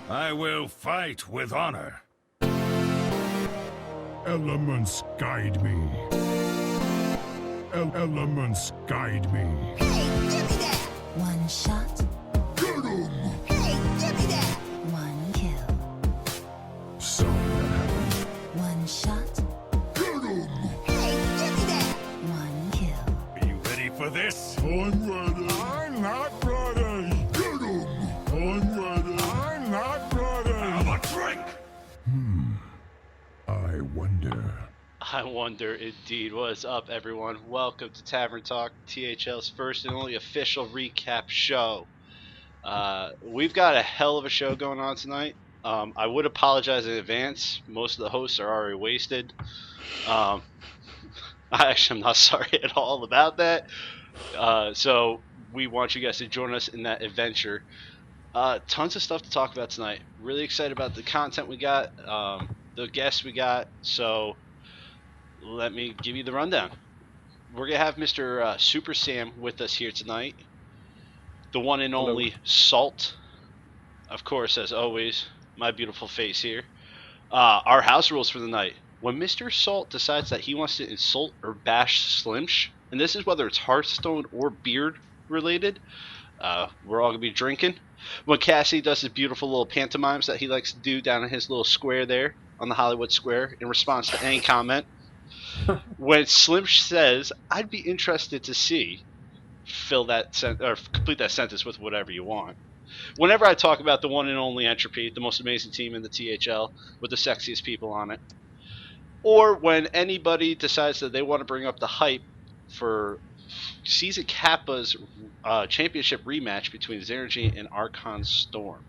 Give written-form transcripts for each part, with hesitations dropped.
I will fight with honor. Elements guide me. Elements guide me. Hey, give me that! One shot, Get 'em! Hey, give me that! one kill. Sorry that happened. One shot, Get 'em! Hey, give me that! one kill. Are you ready for this? I'm ready. I'm not ready. Get 'em! I'm ready. I'm not ready. Have a drink! I wonder. I wonder indeed. What is up, everyone? Welcome to Tavern Talk, THL's first and only official recap show. We've got a hell of a show going on tonight. I would apologize in advance. Most of the hosts are already wasted. I actually am not sorry at all about that. So we want you guys to join us in that adventure. Tons of stuff to talk about tonight. Really excited about the content we got, the guests we got. So let me give you the rundown. We're going to have Mr. Super Sam with us here tonight. The one and only Salt. Of course, as always, my beautiful face here. Our house rules for the night. When Mr. Salt decides that he wants to insult or bash Slimsh, and this is whether it's Hearthstone or beard related, we're all going to be drinking. When Cassie does his beautiful little pantomimes that he likes to do down in his little square there on the Hollywood Square in response to any comment. When Slimsh says, I'd be interested to see, fill that or complete that sentence with whatever you want. Whenever I talk about the one and only Entropy, the most amazing team in the THL with the sexiest people on it, or when anybody decides that they want to bring up the hype for Season Kappa's championship rematch between Xergy and Archon Storm.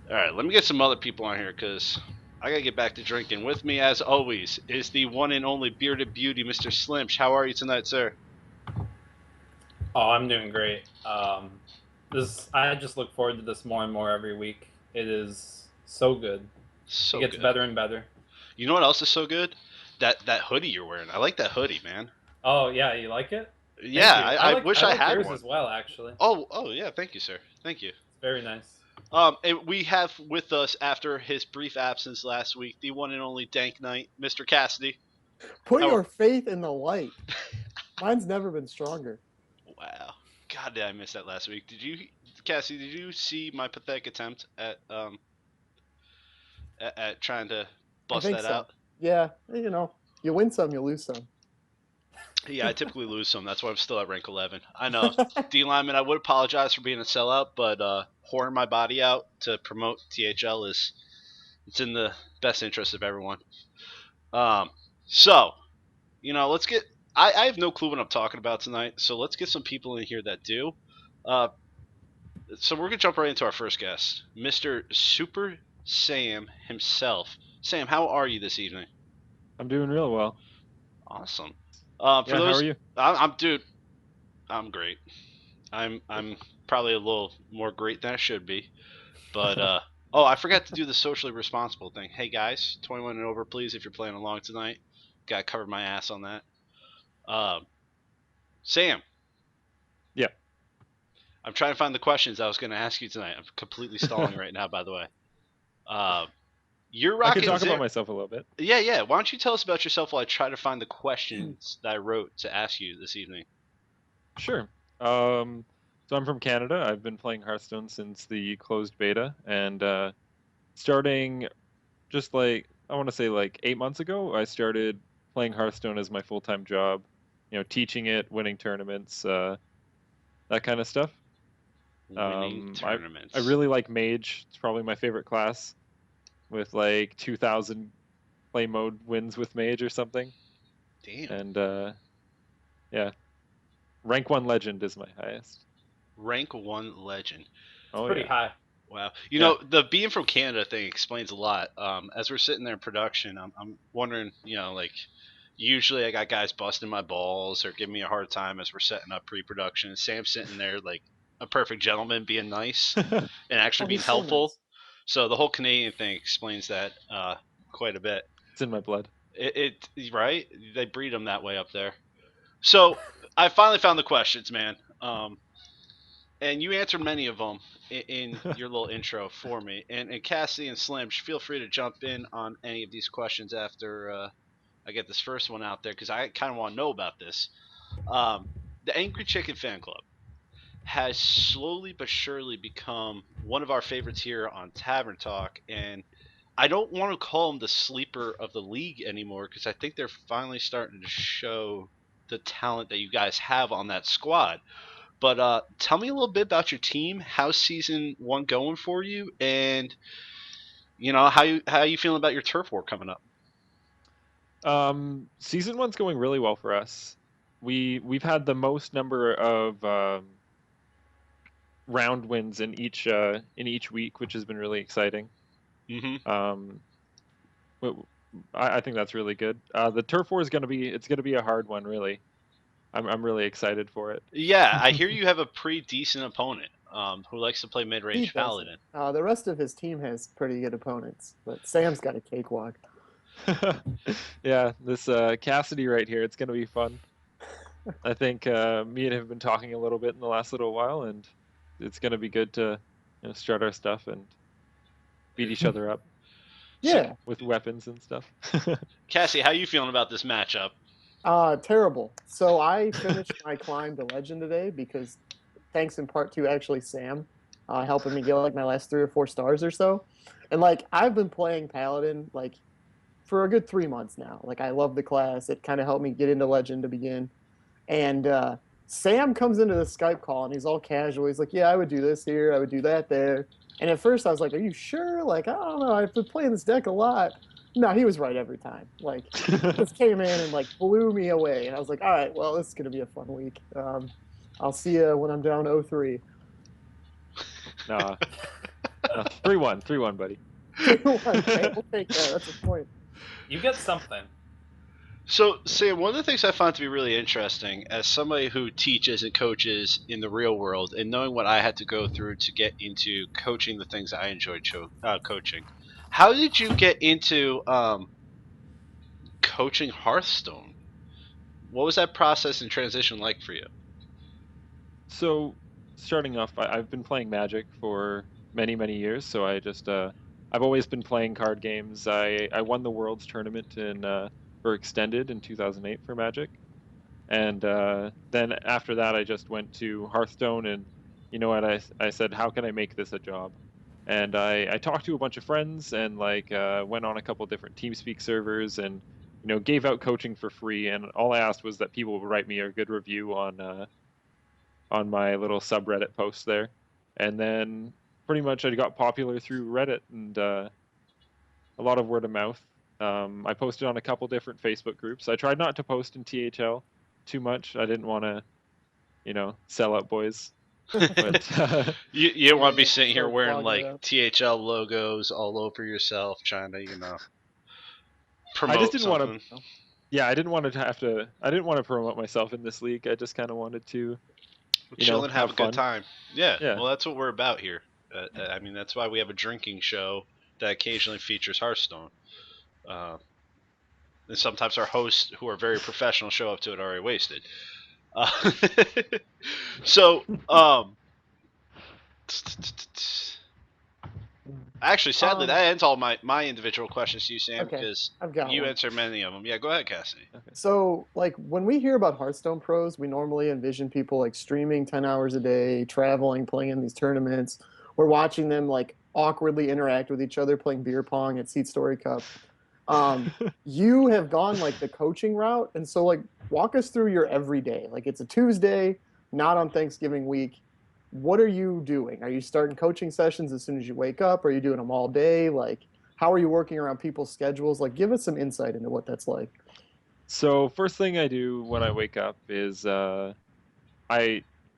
Alright, let me get some other people on here because I gotta get back to drinking. With me, as always, is the one and only bearded beauty, Mr. Slimsh. How are you tonight, sir? Oh, I'm doing great. I just look forward to this more and more every week. It is so good. So It gets good. better and better. You know what else is so good? That hoodie you're wearing. I like that hoodie, man. Oh yeah, you like it? Thank Yeah, you. I like, wish I I like had yours one. as well, actually. Oh yeah, thank you, sir. Thank you. It's very nice. And we have with us after his brief absence last week, the one and only Dank Knight, Mr. Cassidy. Put How- your faith in the light. Mine's never been stronger. Wow. God, did I miss that last week? Cassie? Did you see my pathetic attempt at trying to bust think that so. out? Yeah, you win some, you lose some. Yeah, I typically lose some. That's why I'm still at rank 11. I know. D lineman, I would apologize for being a sellout, but whoring my body out to promote THL it's in the best interest of everyone. So, let's get. I have no clue what I'm talking about tonight, so let's get some people in here that do. So we're gonna jump right into our first guest, Mr. Super Sam himself. Sam, how are you this evening? I'm doing real well. Awesome. Yeah, how are you? I'm great. I'm probably a little more great than I should be, but oh, I forgot to do the socially responsible thing. Hey guys, 21 and over, please, if you're playing along tonight. Gotta cover my ass on that. Sam. Yeah. I'm trying to find the questions I was going to ask you tonight. I'm completely stalling right now, by the way. You're I rocking. can talk about myself a little bit. Yeah. Why don't you tell us about yourself while I try to find the questions that I wrote to ask you this evening? Sure. So I'm from Canada. I've been playing Hearthstone since the closed beta, and starting just like I want to say like 8 months ago, I started playing Hearthstone as my full-time job. Teaching it, winning tournaments, that kind of stuff. Winning tournaments. I really like Mage. It's probably my favorite class, with like 2,000 play mode wins with Mage or something. Damn. And yeah, rank 1 legend is my highest. Rank 1 legend. Oh, Pretty yeah. high. Wow. You know, the being from Canada thing explains a lot. As we're sitting there in production, I'm wondering, like, usually I got guys busting my balls or giving me a hard time as we're setting up pre-production. Sam's sitting there like a perfect gentleman, being nice and actually being he's so helpful. nice. So the whole Canadian thing explains that quite a bit. It's in my blood. It right? They breed them that way up there. So I finally found the questions, man. And you answered many of them in your little intro for me. And Cassie and Slim, feel free to jump in on any of these questions after I get this first one out there because I kind of want to know about this. The Angry Chicken Fan Club has slowly but surely become one of our favorites here on Tavern Talk, and I don't want to call them the sleeper of the league anymore because I think they're finally starting to show the talent that you guys have on that squad. But tell me a little bit about your team. How's season one going for you, and how you feeling about your turf war coming up? Season one's going really well for us. We've had the most number of round wins in each week, which has been really exciting. Mm-hmm. I think that's really good. The turf war is gonna be a hard one, really. I'm really excited for it. Yeah, I hear you have a pretty decent opponent who likes to play He mid-range doesn't. paladin. The rest of his team has pretty good opponents, but Sam's got a cakewalk. Yeah, this Cassidy right here, it's gonna be fun. I think me and him have been talking a little bit in the last little while, and it's gonna be good to start our stuff and beat each other up Yeah, with weapons and stuff. Cassie, how you feeling about this matchup? terrible. So I finished my climb to legend today because, thanks in part to actually Sam, helping me get like my last 3 or 4 stars or so. And like I've been playing paladin like for a good 3 months now. Like I love the class. It kind of helped me get into legend to begin. And Sam comes into the Skype call and he's all casual. He's like, "Yeah, I would do this here. I would do that there." And at first I was like, "Are you sure?" Like, I don't know. I've been playing this deck a lot. No, he was right every time. Like, just came in and like blew me away. And I was like, "All right, well, this is gonna be a fun week. I'll see you when I'm down 0-3." Nah, 3-1, 3-1, buddy. Hey, we'll take that. That's a point. You get something. So, Sam, one of the things I find to be really interesting as somebody who teaches and coaches in the real world and knowing what I had to go through to get into coaching the things I enjoyed coaching, how did you get into coaching Hearthstone? What was that process and transition like for you? So, starting off, I've been playing Magic for many, many years. So I've always been playing card games. I won the World's Tournament for Extended in 2008 for Magic, and then after that, I just went to Hearthstone, and you know what? I said, how can I make this a job? And I talked to a bunch of friends and went on a couple different TeamSpeak servers and gave out coaching for free. And all I asked was that people would write me a good review on my little subreddit post there, and then pretty much I got popular through Reddit and a lot of word of mouth. I posted on a couple different Facebook groups. I tried not to post in THL too much. I didn't want to, sell out boys. But You don't want to be sitting here So wearing clogged like up. THL logos all over yourself, trying to, promote I just didn't want something. to. Yeah, I didn't want to have to. I didn't want to promote myself in this league. I just kind of wanted to, Chill and have a fun. good time. Yeah, Yeah. well, that's what we're about here. I mean, that's why we have a drinking show that occasionally features Hearthstone. And sometimes our hosts, who are very professional, show up to it already wasted. So, actually, sadly, that ends all my individual questions to you, Sam, Okay, because I've got you one. answered many of them. Yeah, go ahead, Cassie. So, like, when we hear about Hearthstone pros, we normally envision people like streaming 10 hours a day, traveling, playing in these tournaments. We're watching them like awkwardly interact with each other, playing beer pong at Seat Story Cup. You have gone like the coaching route, and so like walk us through your everyday. Like, it's a Tuesday, not on Thanksgiving week. What are you doing? Are you starting coaching sessions as soon as you wake up? Are you doing them all day? Like, how are you working around people's schedules? Like, give us some insight into what that's like. So first thing I do when I wake up is I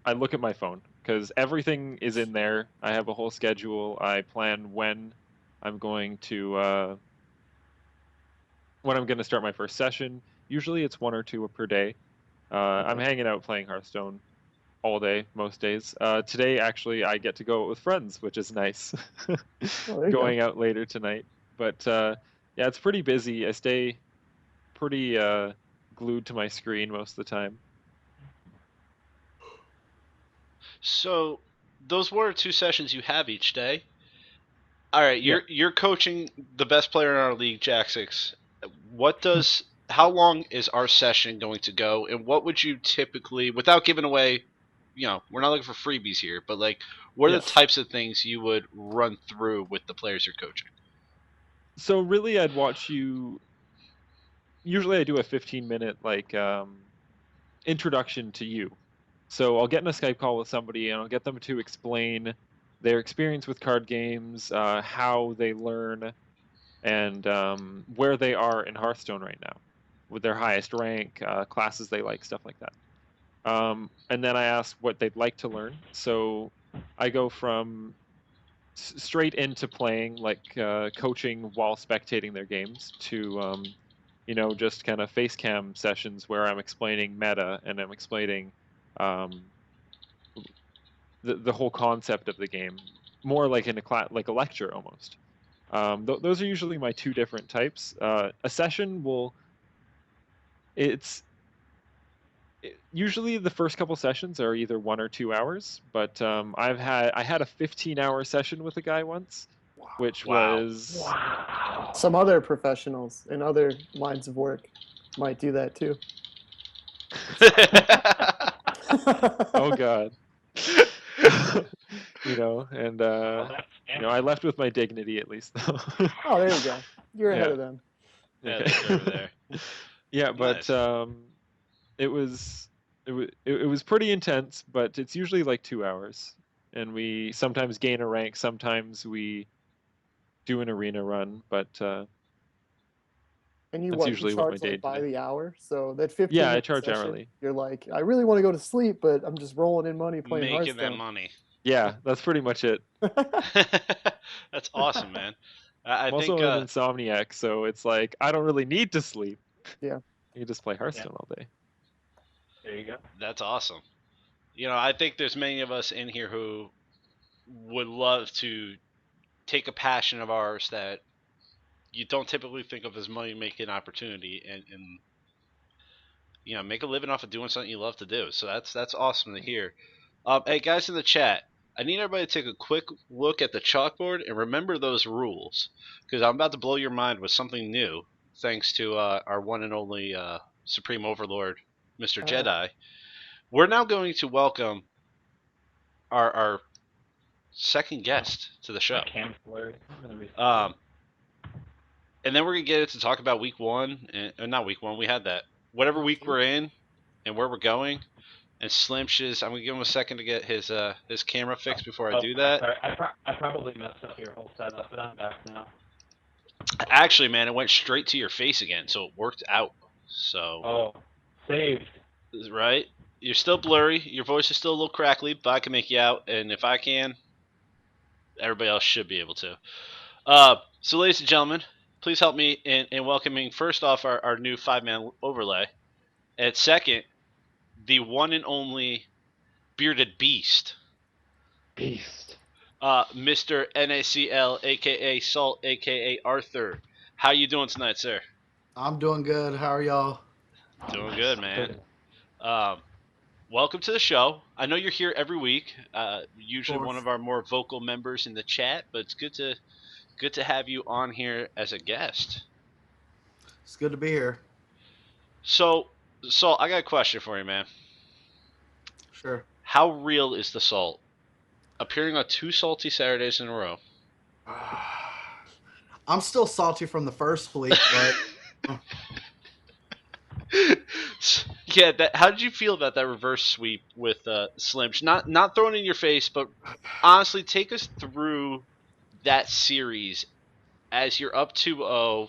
look at my phone because everything is in there. I have a whole schedule. I plan I'm going to when I'm going to start my first session. Usually it's 1 or 2 per day. I'm hanging out playing Hearthstone all day, most days. Today, actually, I get to go out with friends, which is nice. Oh, there you Going out later tonight. But yeah, it's pretty busy. I stay pretty glued to my screen most of the time. So, those 1 or 2 sessions you have each day. All right, Yeah. you're coaching the best player in our league, Jack Six. How long is our session going to go, and what would you typically, without giving away, we're not looking for freebies here, but like, what are the Yes. types of things you would run through with the players you're coaching? So really, I'd watch you. Usually, I do a 15-minute introduction to you. So I'll get in a Skype call with somebody, and I'll get them to explain their experience with card games, how they learn, and where they are in Hearthstone right now, with their highest rank, classes they like, stuff like that. And then I ask what they'd like to learn. So I go from straight into playing, coaching while spectating their games, to just kind of face cam sessions where I'm explaining meta and I'm explaining the whole concept of the game, more like in like a lecture almost. Those are usually my 2 different types. A session usually the first couple sessions are either 1 or 2 hours, but I had a 15-hour session with a guy once, which Wow. was Some other professionals in other lines of work might do that too. oh god. And I left with my dignity at least though. Oh, there you go. You're ahead Yeah. of them. Yeah, Okay. they're over there. Yeah, but Nice. it was pretty intense, but it's usually like 2 hours, and we sometimes gain a rank, sometimes we do an arena run, but And you that's you usually what my charge day like by to the hour, so that 15 Yeah, I minute charge session, hourly. you're like, I really want to go to sleep, but I'm just rolling in money playing Making that Hearthstone. money. Yeah, that's pretty much it. That's awesome, man. I I'm think also an insomniac, so it's like I don't really need to sleep. Yeah. You can just play Hearthstone all day. There you go. that's awesome. I think there's many of us in here who would love to take a passion of ours that you don't typically think of as money making opportunity and make a living off of doing something you love to do. So that's awesome to hear. Hey guys in the chat, I need everybody to take a quick look at the chalkboard and remember those rules, because I'm about to blow your mind with something new, thanks to our one and only Supreme Overlord, Mr. Jedi. We're now going to welcome our second guest to the show. Cam's blurry. I'm gonna be- And then we're gonna get to talk about week 1, and not week 1. We had that. Whatever week we're in, and where we're going. And Slimsh's, I'm gonna give him a second to get his camera fixed before I do that. Sorry. I probably messed up your whole setup, but I'm back now. Actually, man, it went straight to your face again, so it worked out. So, Oh, saved. right? You're still blurry. Your voice is still a little crackly, but I can make you out, and if I can, everybody else should be able to. So, ladies and gentlemen, please help me in welcoming first off our new 5-man overlay, and second, the one and only bearded beast, Beast. Mr. NACL, aka Salt, aka Arthur. How you doing tonight, sir? I'm doing good. How are y'all? Doing good, man. Welcome to the show. I know you're here every week. Usually one of our more vocal members in the chat, but it's good to have you on here as a guest. It's good to be here. So, Salt, I got a question for you, man. Sure. How real is the Salt? Appearing on 2 Salty Saturdays in a row. I'm still salty from the first week, but Yeah, how did you feel about that reverse sweep with Slimsh? Not throwing it in your face, but honestly, take us through that series as you're up 2-0,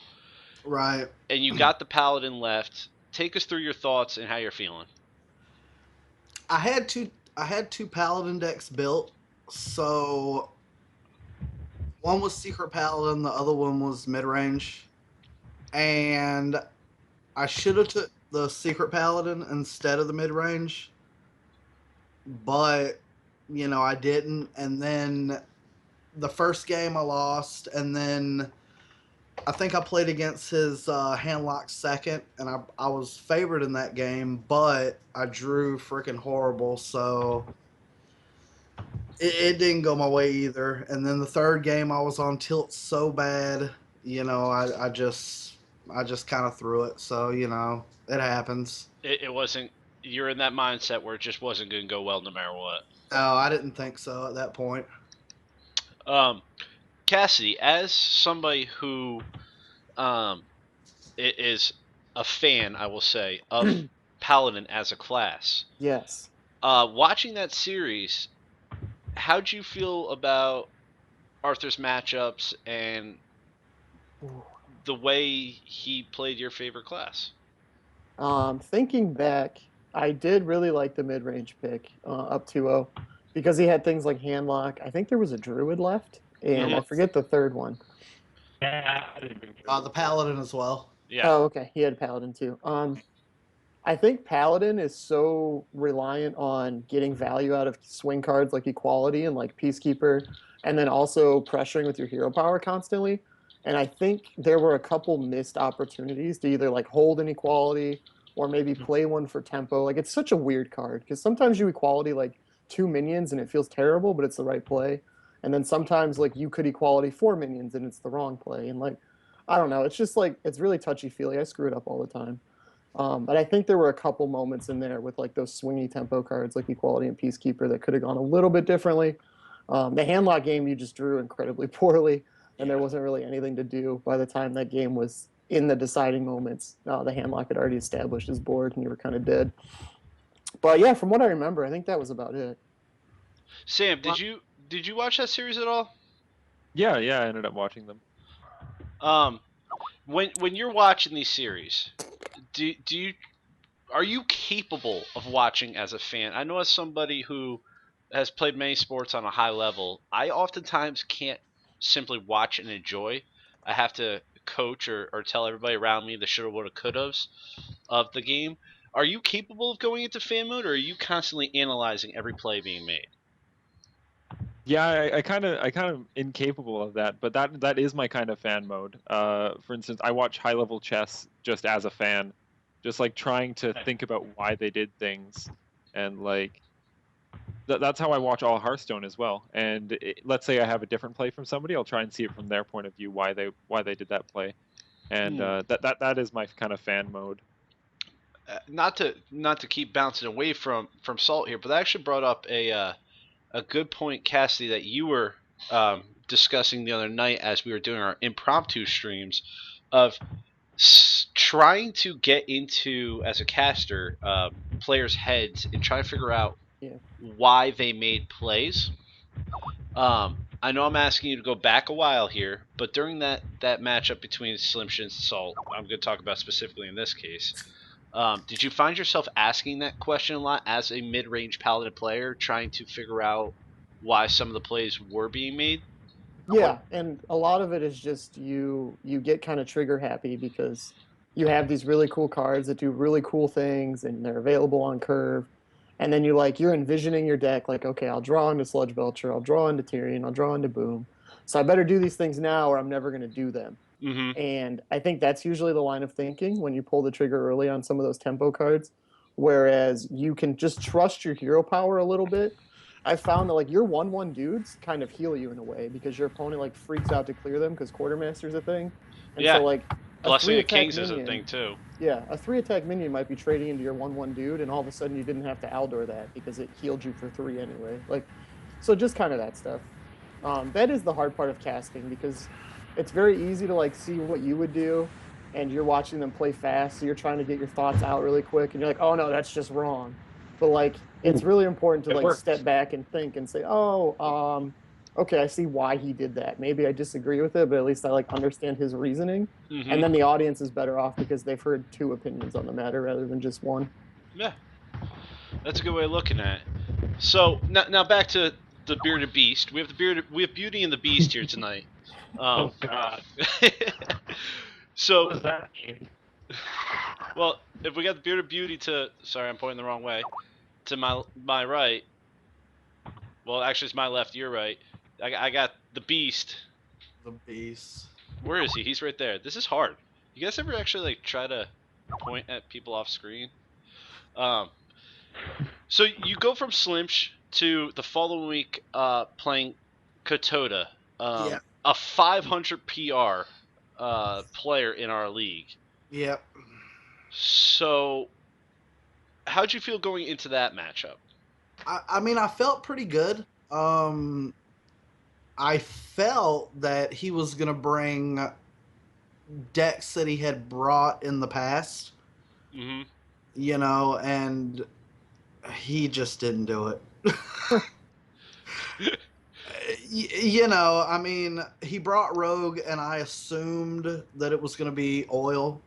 right. and you got the Paladin left. Take us through your thoughts and how you're feeling. I had two Paladin decks built, so one was Secret Paladin, the other one was mid range, and I should have took the Secret Paladin instead of the mid range, but I didn't. And then the first game I lost, and then I think I played against his handlock second, and I was favored in that game, but I drew freaking horrible. So it didn't go my way either. And then the third game, I was on tilt so bad, I just kind of threw it. So it happens. It wasn't. You're in that mindset where it just wasn't going to go well no matter what. No, I didn't think so at that point. Um, Cassidy, as somebody who is a fan, I will say, of Paladin as a class. Yes. Watching that series, how'd you feel about Arthur's matchups and the way he played your favorite class? Thinking back, I did really like the mid-range pick up 2-0 because he had things like handlock. I think there was a druid left, and I forget the third one. Yeah. The paladin as well. Yeah. Oh, okay. He had paladin too. I think paladin is so reliant on getting value out of swing cards like equality and like peacekeeper, and then also pressuring with your hero power constantly. And I think there were a couple missed opportunities to either like hold an equality or maybe play one for tempo. Like it's such a weird card because sometimes you equality like 2 minions and it feels terrible, but it's the right play. And then sometimes like you could equality 4 minions and it's the wrong play. And like I don't know, it's just like it's really touchy feely. I screw it up all the time. But I think there were a couple moments in there with like those swingy tempo cards like equality and peacekeeper that could have gone a little bit differently. The handlock game you just drew incredibly poorly, and there wasn't really anything to do by the time that game was in the deciding moments. The handlock had already established his board, and you were kind of dead. But yeah, from what I remember, I think that was about it. Sam, did you watch that series at all? Yeah, I ended up watching them. When you're watching these series, are you capable of watching as a fan? I know as somebody who has played many sports on a high level, I oftentimes can't simply watch and enjoy. I have to coach or tell everybody around me the shoulda, woulda, couldas of the game. Are you capable of going into fan mode, or are you constantly analyzing every play being made? Yeah, I kind of incapable of that, but that is my kind of fan mode. For instance, I watch high level chess just as a fan, just like trying to think about why they did things, and like that's how I watch all Hearthstone as well. And let's say I have a different play from somebody, I'll try and see it from their point of view why they did that play, and that is my kind of fan mode. Not to keep bouncing away from Salt here, but that actually brought up a good point, Cassidy, that you were discussing the other night as we were doing our impromptu streams of trying to get into, as a caster, players' heads and try to figure out why they made plays. I know I'm asking you to go back a while here, but during that matchup between Slimsh and Salt, I'm going to talk about specifically in this case, did you find yourself asking that question a lot as a mid-range Paladin player, trying to figure out why some of the plays were being made? Yeah, and a lot of it is just you get kind of trigger happy because you have these really cool cards that do really cool things and they're available on curve. And then you're envisioning your deck like, okay, I'll draw into Sludge Belcher, I'll draw into Tyrion, I'll draw into Boom. So I better do these things now or I'm never going to do them. Mm-hmm. And I think that's usually the line of thinking when you pull the trigger early on some of those tempo cards. Whereas you can just trust your hero power a little bit. I found that like your 1/1 dudes kind of heal you in a way because your opponent like freaks out to clear them because Quartermaster's a thing. And Yeah. so like Blessing of 3-attack Kings is a minion- thing too. Yeah, a 3-attack minion might be trading into your 1/1 dude, and all of a sudden you didn't have to Aldor that because it healed you for 3 anyway. Like, so just kind of that stuff. That is the hard part of casting because it's very easy to like see what you would do, and you're watching them play fast, so you're trying to get your thoughts out really quick, and you're like, oh no, that's just wrong. But like, it's really important to It like works. step back and think and say, oh, okay, I see why he did that. Maybe I disagree with it, but at least I like understand his reasoning. Mm-hmm. And then the audience is better off because they've heard 2 opinions on the matter rather than just one. Yeah, that's a good way of looking at it. So now back to the Bearded Beast. We have Beauty and the Beast here tonight. Oh God. So What does that mean? well, if we got the Bearded Beauty sorry, I'm pointing the wrong way, to my right. Well, actually, it's my left. Your right. I got the Beast. The beast. Where is he? He's right there. This is hard. You guys ever actually like try to point at people off screen? So you go from Slimsh to the following week playing Katoda, Yeah. a 500 PR player in our league. Yep. So, how'd you feel going into that matchup? I mean, I felt pretty good. I felt that he was going to bring decks that he had brought in the past, Mm-hmm. you know, and he just didn't do it. You know, I mean, he brought Rogue, and I assumed that it was going to be oil,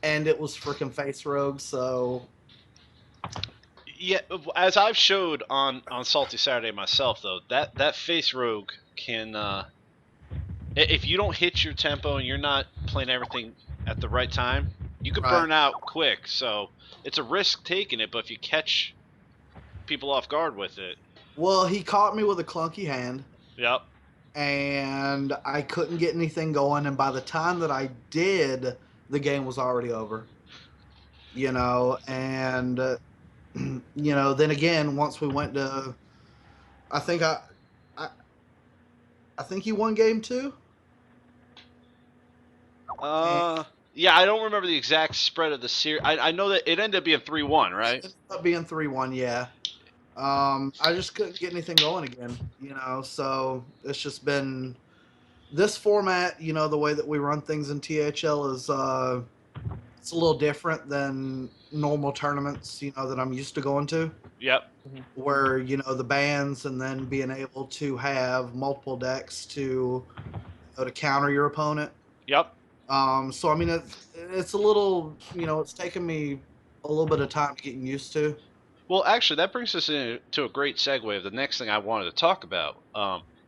and it was freaking Face Rogue, so Yeah, as I've showed on Salty Saturday myself, though, that face rogue can, if you don't hit your tempo and you're not playing everything at the right time, you could Right. burn out quick. So it's a risk taking it, but if you catch people off guard with it, well, he caught me with a clunky hand, yep. and I couldn't get anything going, and by the time that I did, the game was already over. You know, and you know, then again, once we went to, I think I, I think he won game 2. Yeah, I don't remember the exact spread of the series. I know that it ended up being 3-1, right? It ended up being 3-1, yeah. I just couldn't get anything going again, you know. So it's just been this format, you know, the way that we run things in THL is it's a little different than normal tournaments, you know, that I'm used to going to. Yep. Where, you know, the bans and then being able to have multiple decks to counter your opponent. Yep. So I mean, it's a little, you know, it's taken me a little bit of time getting used to. Well, actually, that brings us into a great segue of the next thing I wanted to talk about.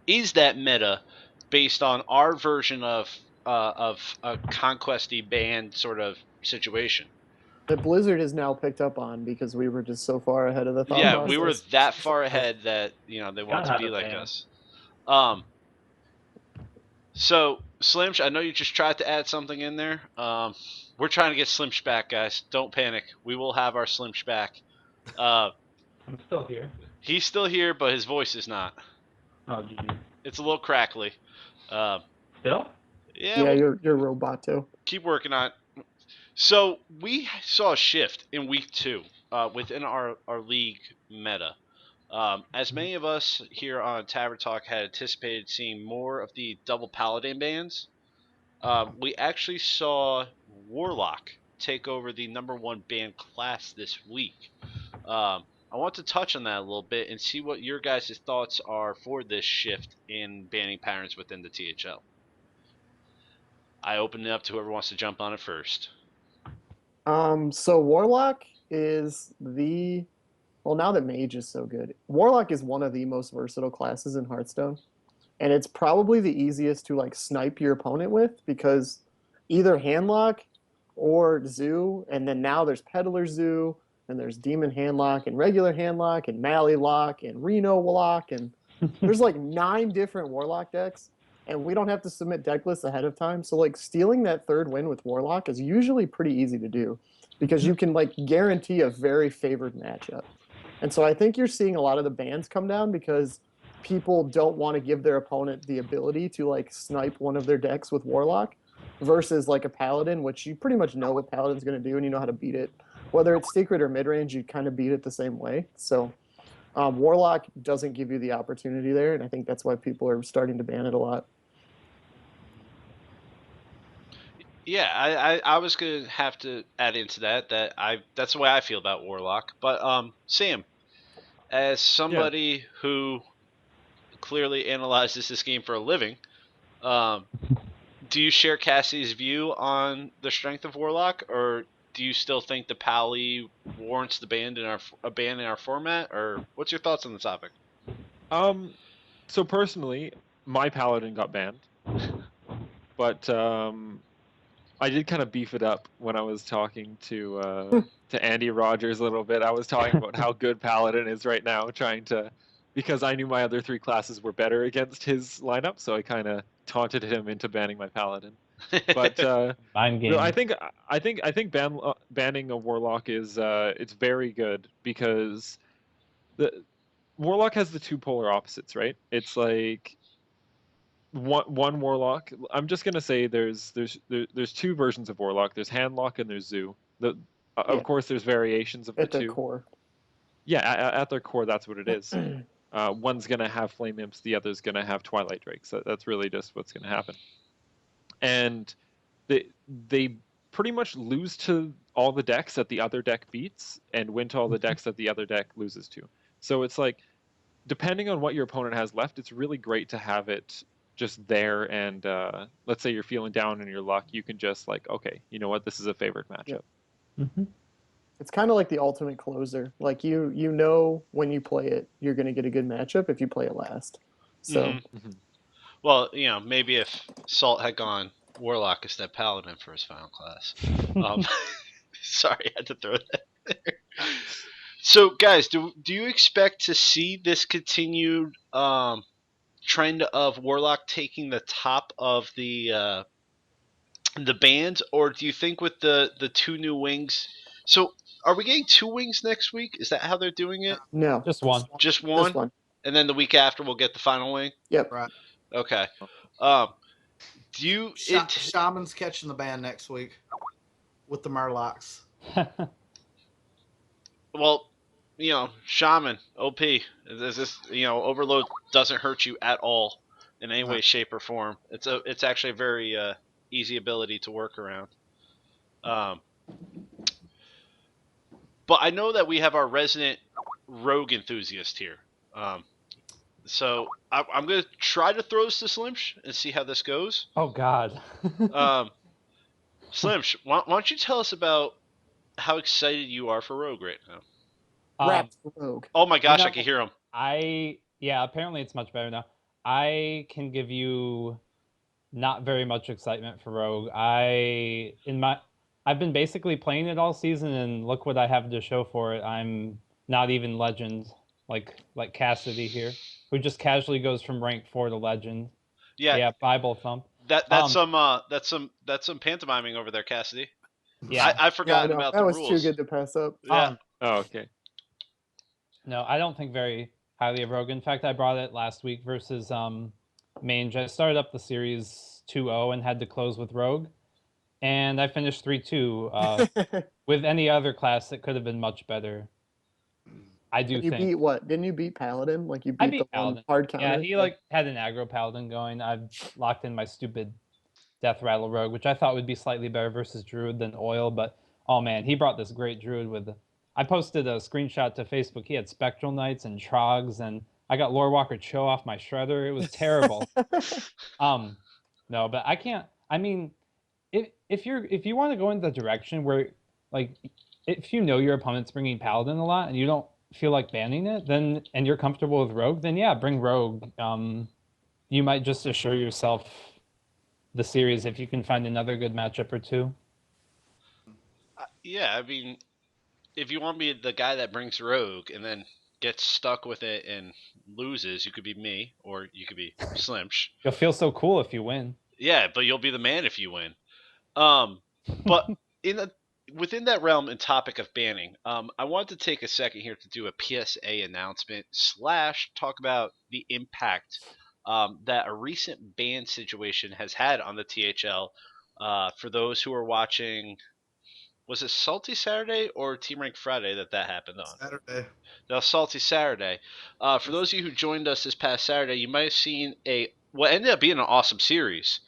Is that meta based on our version of a conquesty band sort of situation? That Blizzard has now picked up on because we were just so far ahead of the thought Yeah, process. we were that far ahead that they want to be like us. So Slimsh, I know you just tried to add something in there. We're trying to get Slimsh back, guys. Don't panic. We will have our Slimsh back. I'm still here. He's still here, but his voice is not. Oh, GG. It's a little crackly. Still? Yeah, Yeah, you're Roboto. keep working on it. So we saw a shift in week 2 within our league meta. As many of us here on Tavern Talk had anticipated seeing more of the double paladin bands, we actually saw Warlock take over the #1 band class this week. I want to touch on that a little bit and see what your guys' thoughts are for this shift in banning patterns within the THL. I open it up to whoever wants to jump on it first. So Warlock is well, now that Mage is so good, Warlock is one of the most versatile classes in Hearthstone, and it's probably the easiest to like snipe your opponent with because either Handlock or Zoo, and then now there's Peddler Zoo, and there's Demon Handlock and regular Handlock and Mally Lock and Reno Lock, and there's like 9 different Warlock decks, and we don't have to submit deck lists ahead of time. So like stealing that 3rd win with Warlock is usually pretty easy to do because you can like guarantee a very favored matchup. And so I think you're seeing a lot of the bans come down because people don't want to give their opponent the ability to like snipe one of their decks with Warlock versus like a Paladin, which you pretty much know what Paladin's going to do and you know how to beat it. Whether it's secret or mid-range, you kind of beat it the same way. So Warlock doesn't give you the opportunity there, and I think that's why people are starting to ban it a lot. Yeah, I was gonna have to add into that's the way I feel about Warlock. But Sam, as somebody who clearly analyzes this game for a living, do you share Cassie's view on the strength of Warlock, or do you still think the Pally warrants the ban in our format, or what's your thoughts on the topic? So personally, my Paladin got banned, but I did kind of beef it up when I was talking to Andy Rogers a little bit. I was talking about how good Paladin is right now, because I knew my other 3 classes were better against his lineup, so I kind of taunted him into banning my Paladin. But I think banning a Warlock is it's very good because Warlock has the two polar opposites, right? It's like one Warlock. I'm just gonna say there's two versions of Warlock. There's Handlock and there's Zoo. Yeah. Of course, there's variations of the At their two. core. Yeah, at their core, that's what it is. One's gonna have Flame Imps, the other's gonna have Twilight Drakes. That's really just what's gonna happen. And they pretty much lose to all the decks that the other deck beats, and win to all the decks that the other deck loses to. So it's like, depending on what your opponent has left, it's really great to have it just there. And let's say you're feeling down in your luck, you can just like, okay, you know what, this is a favorite matchup. Mm-hmm. It's kind of like the ultimate closer. Like you know when you play it, you're going to get a good matchup if you play it last. So Mhm. Well, maybe if Salt had gone Warlock instead of Paladin for his final class. Sorry, I had to throw that there. So, guys, do you expect to see this continued trend of Warlock taking the top of the bands, or do you think with the two new wings? So, are we getting two wings next week? Is that how they're doing it? no, Just one. Just one? Just one. And then the week after we'll get the final wing? Yep. Right. Okay. Do you Shaman's catching the band next week with the Murlocs. well, Shaman, OP. Is this, Overload doesn't hurt you at all in any way, shape, or form. It's actually a very easy ability to work around. But I know that we have our resident rogue enthusiast here. So I'm going to try to throw this to Slimsh and see how this goes. Oh, God. Slimsh, why don't you tell us about how excited you are for Rogue right now? Rap rogue. Oh my gosh, I can hear him. Apparently it's much better now. I can give you not very much excitement for Rogue. I've been basically playing it all season, and look what I have to show for it. I'm not even legend, like Cassidy here, who just casually goes from rank 4 to legend. Yeah, Bible thump. That's some pantomiming over there, Cassidy. Yeah, I've forgotten about the rules. rules. That was too good to pass up. Yeah. Oh, okay. No, I don't think very highly of Rogue. In fact, I brought it last week versus Mange. I started up the series 2-0 and had to close with Rogue, and I finished 3-2. With any other class, it could have been much better. I do think. You beat what? Didn't you beat Paladin? Like you beat, I beat the Paladin. one hard counter? Yeah, he had an aggro Paladin going. I've locked in my stupid Death Rattle Rogue, which I thought would be slightly better versus Druid than Oil, but oh man, he brought this great Druid with. I posted a screenshot to Facebook. He had Spectral Knights and Trogs, and I got Lorewalker Cho off my Shredder. It was terrible. No, but I can't. I mean, if you want to go in the direction where, like, if you know your opponent's bringing Paladin a lot and you don't feel like banning it, then and you're comfortable with Rogue, then yeah, bring Rogue. You might just assure yourself the series if you can find another good matchup or two. Yeah, I mean, if you want to be the guy that brings Rogue and then gets stuck with it and loses, you could be me or you could be Slimsh. You'll feel so cool if you win. Yeah, but you'll be the man if you win. But within that realm and topic of banning, I wanted to take a second here to do a PSA announcement / talk about the impact that a recent ban situation has had on the THL. For those who are watching, was it Salty Saturday or Team Rank Friday that happened on? Saturday. The Salty Saturday. For those of you who joined us this past Saturday, you might have seen what ended up being an awesome series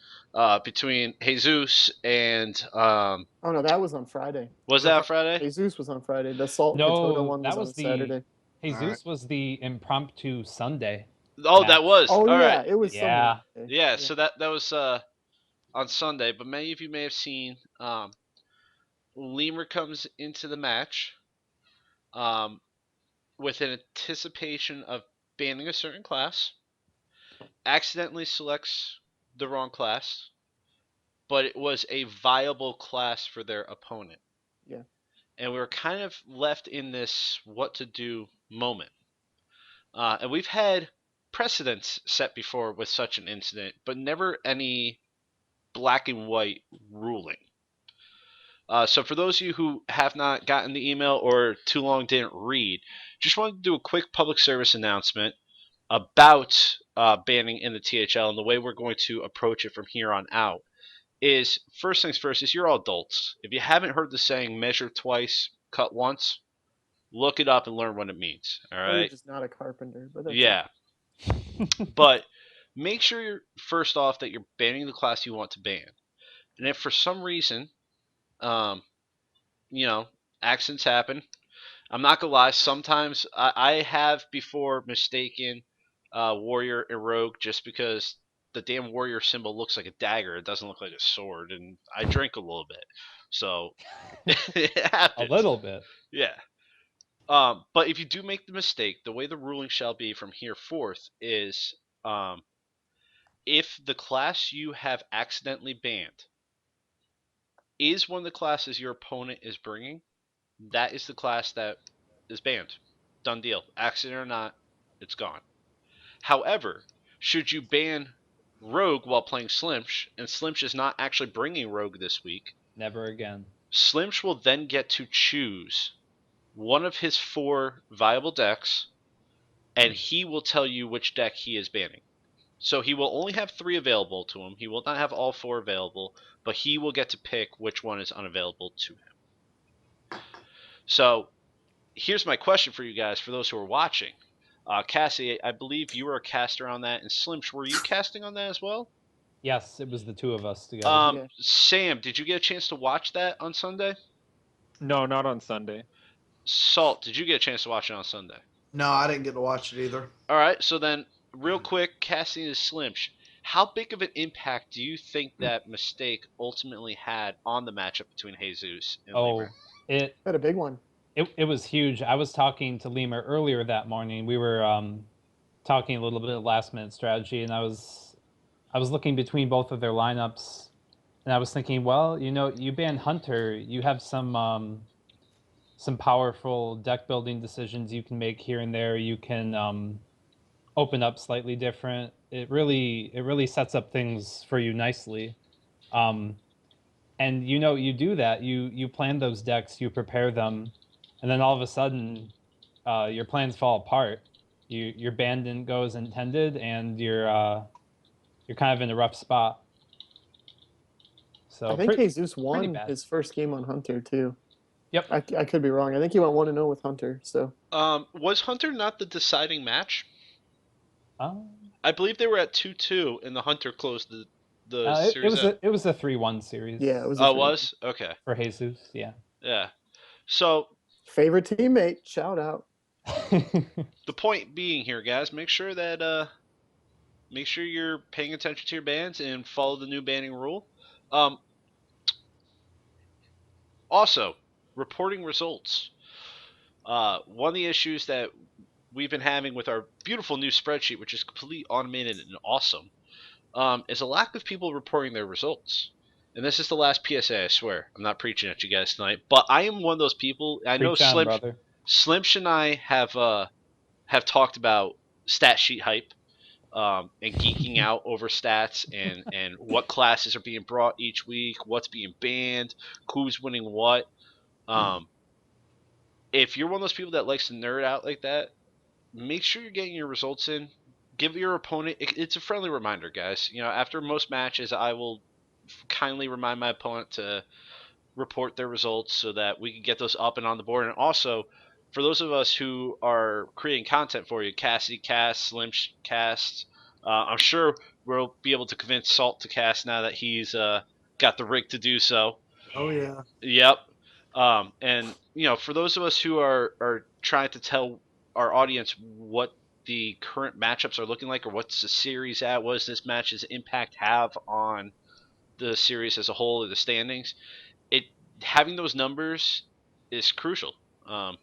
between Jesus and. Oh no, that was on Friday. Was that on Friday? Jesus was on Friday. The Salt No, Katoda one that was on Saturday. Jesus was the impromptu Sunday. Oh, match. that was. Oh All yeah, right. it was. Yeah. Yeah, so that was on Sunday, but many of you may have seen Lemur comes into the match with an anticipation of banning a certain class, accidentally selects the wrong class, but it was a viable class for their opponent. Yeah. And we were kind of left in this what to do moment. And we've had precedents set before with such an incident, but never any black and white ruling. So for those of you who have not gotten the email or too long didn't read, just wanted to do a quick public service announcement about banning in the THL and the way we're going to approach it from here on out. Is first things first is you're all adults. If you haven't heard the saying "measure twice, cut once," look it up and learn what it means. All Or you're right? just not a carpenter, but that's Yeah, but make sure first off that you're banning the class you want to ban. And if for some reason, um, you know, accidents happen. I'm not gonna lie. Sometimes I have before mistaken warrior and rogue just because the damn warrior symbol looks like a dagger. It doesn't look like a sword, and I drink a little bit, so it A happens. little bit. Yeah. But if you do make the mistake, the way the ruling shall be from here forth is if the class you have accidentally banned is one of the classes your opponent is bringing, that is the class that is banned. Done deal. Accident or not, it's gone. However, should you ban Rogue while playing Slimsh, and Slimsh is not actually bringing Rogue this week, Never again. Slimsh will then get to choose one of his 4 viable decks, and he will tell you which deck he is banning. So he will only have 3 available to him. He will not have all 4 available, but he will get to pick which one is unavailable to him. So here's my question for you guys, for those who are watching. Cassie, I believe you were a caster on that, and Slimsh, were you casting on that as well? Yes, it was the two of us together. Yeah. Sam, did you get a chance to watch that on Sunday? No, not on Sunday. Salt, did you get a chance to watch it on Sunday? No, I didn't get to watch it either. All right, so then, real quick, Cassie and Slimsh, how big of an impact do you think that mistake ultimately had on the matchup between Jesus and Oh, Lemur? it Had a big one. it was huge. I was talking to Lemur earlier that morning. We were talking a little bit of last minute strategy, and I was looking between both of their lineups, and I was thinking, well, you ban Hunter, you have some powerful deck building decisions you can make here and there. You can open up slightly different. It really sets up things for you nicely. And you do that. You plan those decks, you prepare them, and then all of a sudden, your plans fall apart. Your band didn't go as intended, and you're kind of in a rough spot. So I think pretty Jesus won bad. his first game on Hunter too. Yep. I could be wrong. I think he went 1-0 with Hunter. So Was Hunter not the deciding match? Um, I believe they were at 2-2, and the Hunter closed the it series was out. it was a 3-1 series. yeah, it was. Oh, it was? Okay. for Jesus. Yeah. Yeah. So Favorite teammate. Shout out. the point being here, guys, make sure you're paying attention to your bans and follow the new banning rule. Also, reporting results. One of the issues that we've been having with our beautiful new spreadsheet, which is completely automated and awesome, is a lack of people reporting their results. And this is the last PSA, I swear. I'm not preaching at you guys tonight, but I am one of those people. I know Preach on, brother. Slimsh and I have talked about stat sheet hype, and geeking out over stats and what classes are being brought each week, what's being banned, who's winning what. If you're one of those people that likes to nerd out like that, make sure you're getting your results in. Give your opponent. It's a friendly reminder, guys. After most matches, I will kindly remind my opponent to report their results so that we can get those up and on the board. And also, for those of us who are creating content for you, Cassie casts, Slimsh casts, I'm sure we'll be able to convince Salt to cast now that he's got the rig to do so. Oh yeah. Yep. And for those of us who are trying to tell our audience what the current matchups are looking like, or what's the series at, what does this match's impact have on the series as a whole or the standings, having those numbers is crucial. I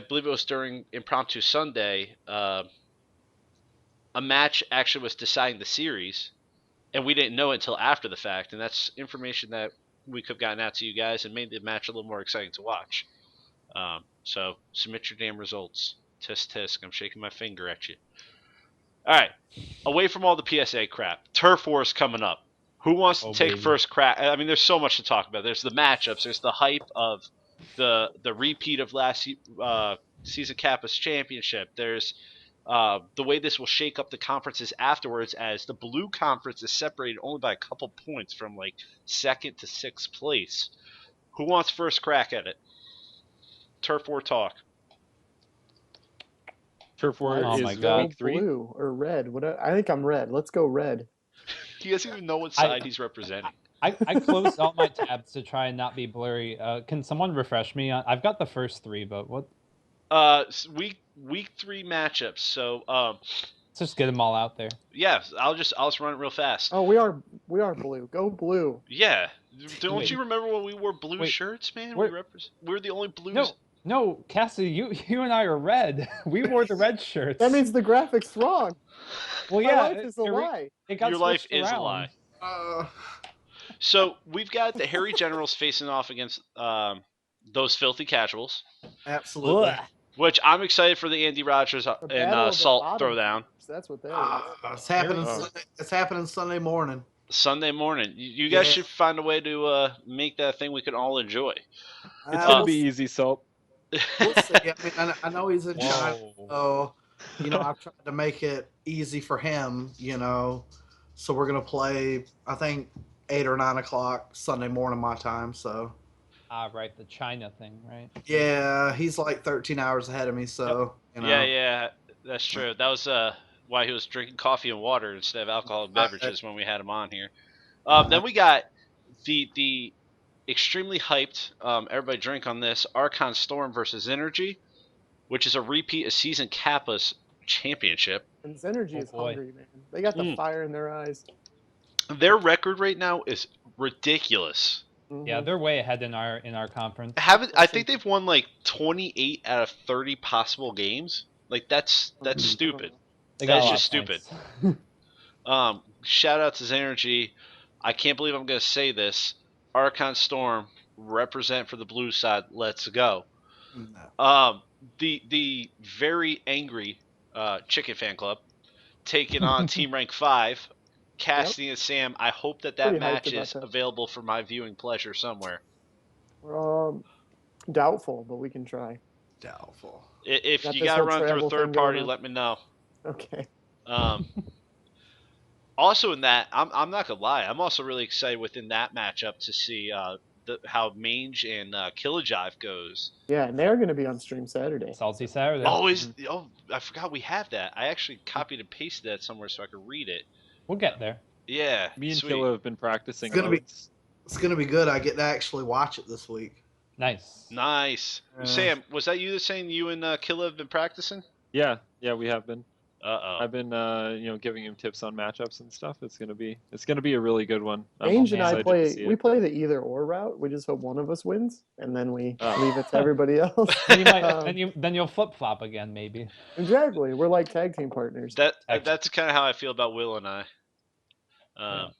believe it was during Impromptu Sunday, a match actually was deciding the series, and we didn't know it until after the fact, and that's information that we could have gotten out to you guys and made the match a little more exciting to watch. So submit your damn results. Tisk tisk, I'm shaking my finger at you. All right, away from all the PSA crap, Turf Wars coming up. Who wants to Oh, take baby. first crack? I mean, there's so much to talk about. There's the matchups. There's the hype of the repeat of last season Kappa's championship. There's the way this will shake up the conferences afterwards, as the blue conference is separated only by a couple points from like second to sixth place. Who wants first crack at it? Turf War talk. Turf War Oh is my God. week 3. Blue or red? I think I'm red. Let's go red. He doesn't even know what side he's representing. I closed all my tabs to try and not be blurry. Can someone refresh me? I've got the first 3, but what? Week 3 matchups. So Let's just get them all out there. yeah, I'll just run it real fast. Oh, we are blue. Go blue. Yeah, don't Wait. you remember when we wore blue Wait. shirts, man? We're- We're the only blues. No, Cassie, you and I are red. We wore the red shirts. That means the graphics wrong. well, My yeah, life is a lie. It got Your life switched is a around. lie. Uh, So we've got the Hairy Generals facing off against those filthy casuals, absolutely. Ugh. which I'm excited for the Andy Rogers The and battle of the Salt bottom throwdown feeders, That's what that is. It's happening. Oh. It's happening Sunday morning. Sunday morning. You guys Yeah. should find a way to make that thing we can all enjoy. It's Uh, gonna be easy, Salt. we'll see. I mean, I know he's in China, Whoa. so I've tried to make it easy for him. So we're gonna play. I think 8 or 9 o'clock Sunday morning my time. So Ah, right, the China thing, right? yeah, he's like 13 hours ahead of me. So Yeah, that's true. That was why he was drinking coffee and water instead of alcoholic beverages when we had him on here. Then we got the extremely hyped, everybody drink on this, Archon Storm versus Energy, which is a repeat of season Kappa's championship. And Zenergy Oh, is boy. hungry, man. They got the Mm. fire in their eyes. Their record right now is ridiculous. Yeah, Mhm. they're way ahead in our conference. I think they've won like 28 out of 30 possible games. Like that's stupid. They got That's a lot just of stupid. points. Shout out to Zenergy. I can't believe I'm going to say this. Archon Storm, represent for the blue side. Let's go. No. The very angry Chicken Fan Club taking on Team Rank 5. Cassidy and Sam, I hope that Pretty hyped match about is that. available for my viewing pleasure somewhere. Doubtful, but we can try. Doubtful. If Got you this got to whole run through a travel third thing going party, on. let me know. Okay. Also in that, I'm not gonna lie, I'm also really excited within that matchup to see how Mange and Killajive goes. Yeah, and they're going to be on stream Saturday. Salty Saturday. I forgot we have that. I actually copied and pasted that somewhere so I could read it. We'll get there. Yeah, Me and sweet. Killa have been practicing. It's gonna be- loads. It's gonna be good. I get to actually watch it this week. Nice. Nice. Sam, was that you saying you and Killa have been practicing? Yeah, we have been. Uh I've been giving him tips on matchups and stuff. It's gonna be a really good one. I'm Ange and I excited to see play. We it. play the either or route. We just hope one of us wins, and then we Oh. leave it to everybody else. Then you might, Um, then you'll flip flop again, maybe. Exactly. We're like tag team partners. That's kind of how I feel about Will and I.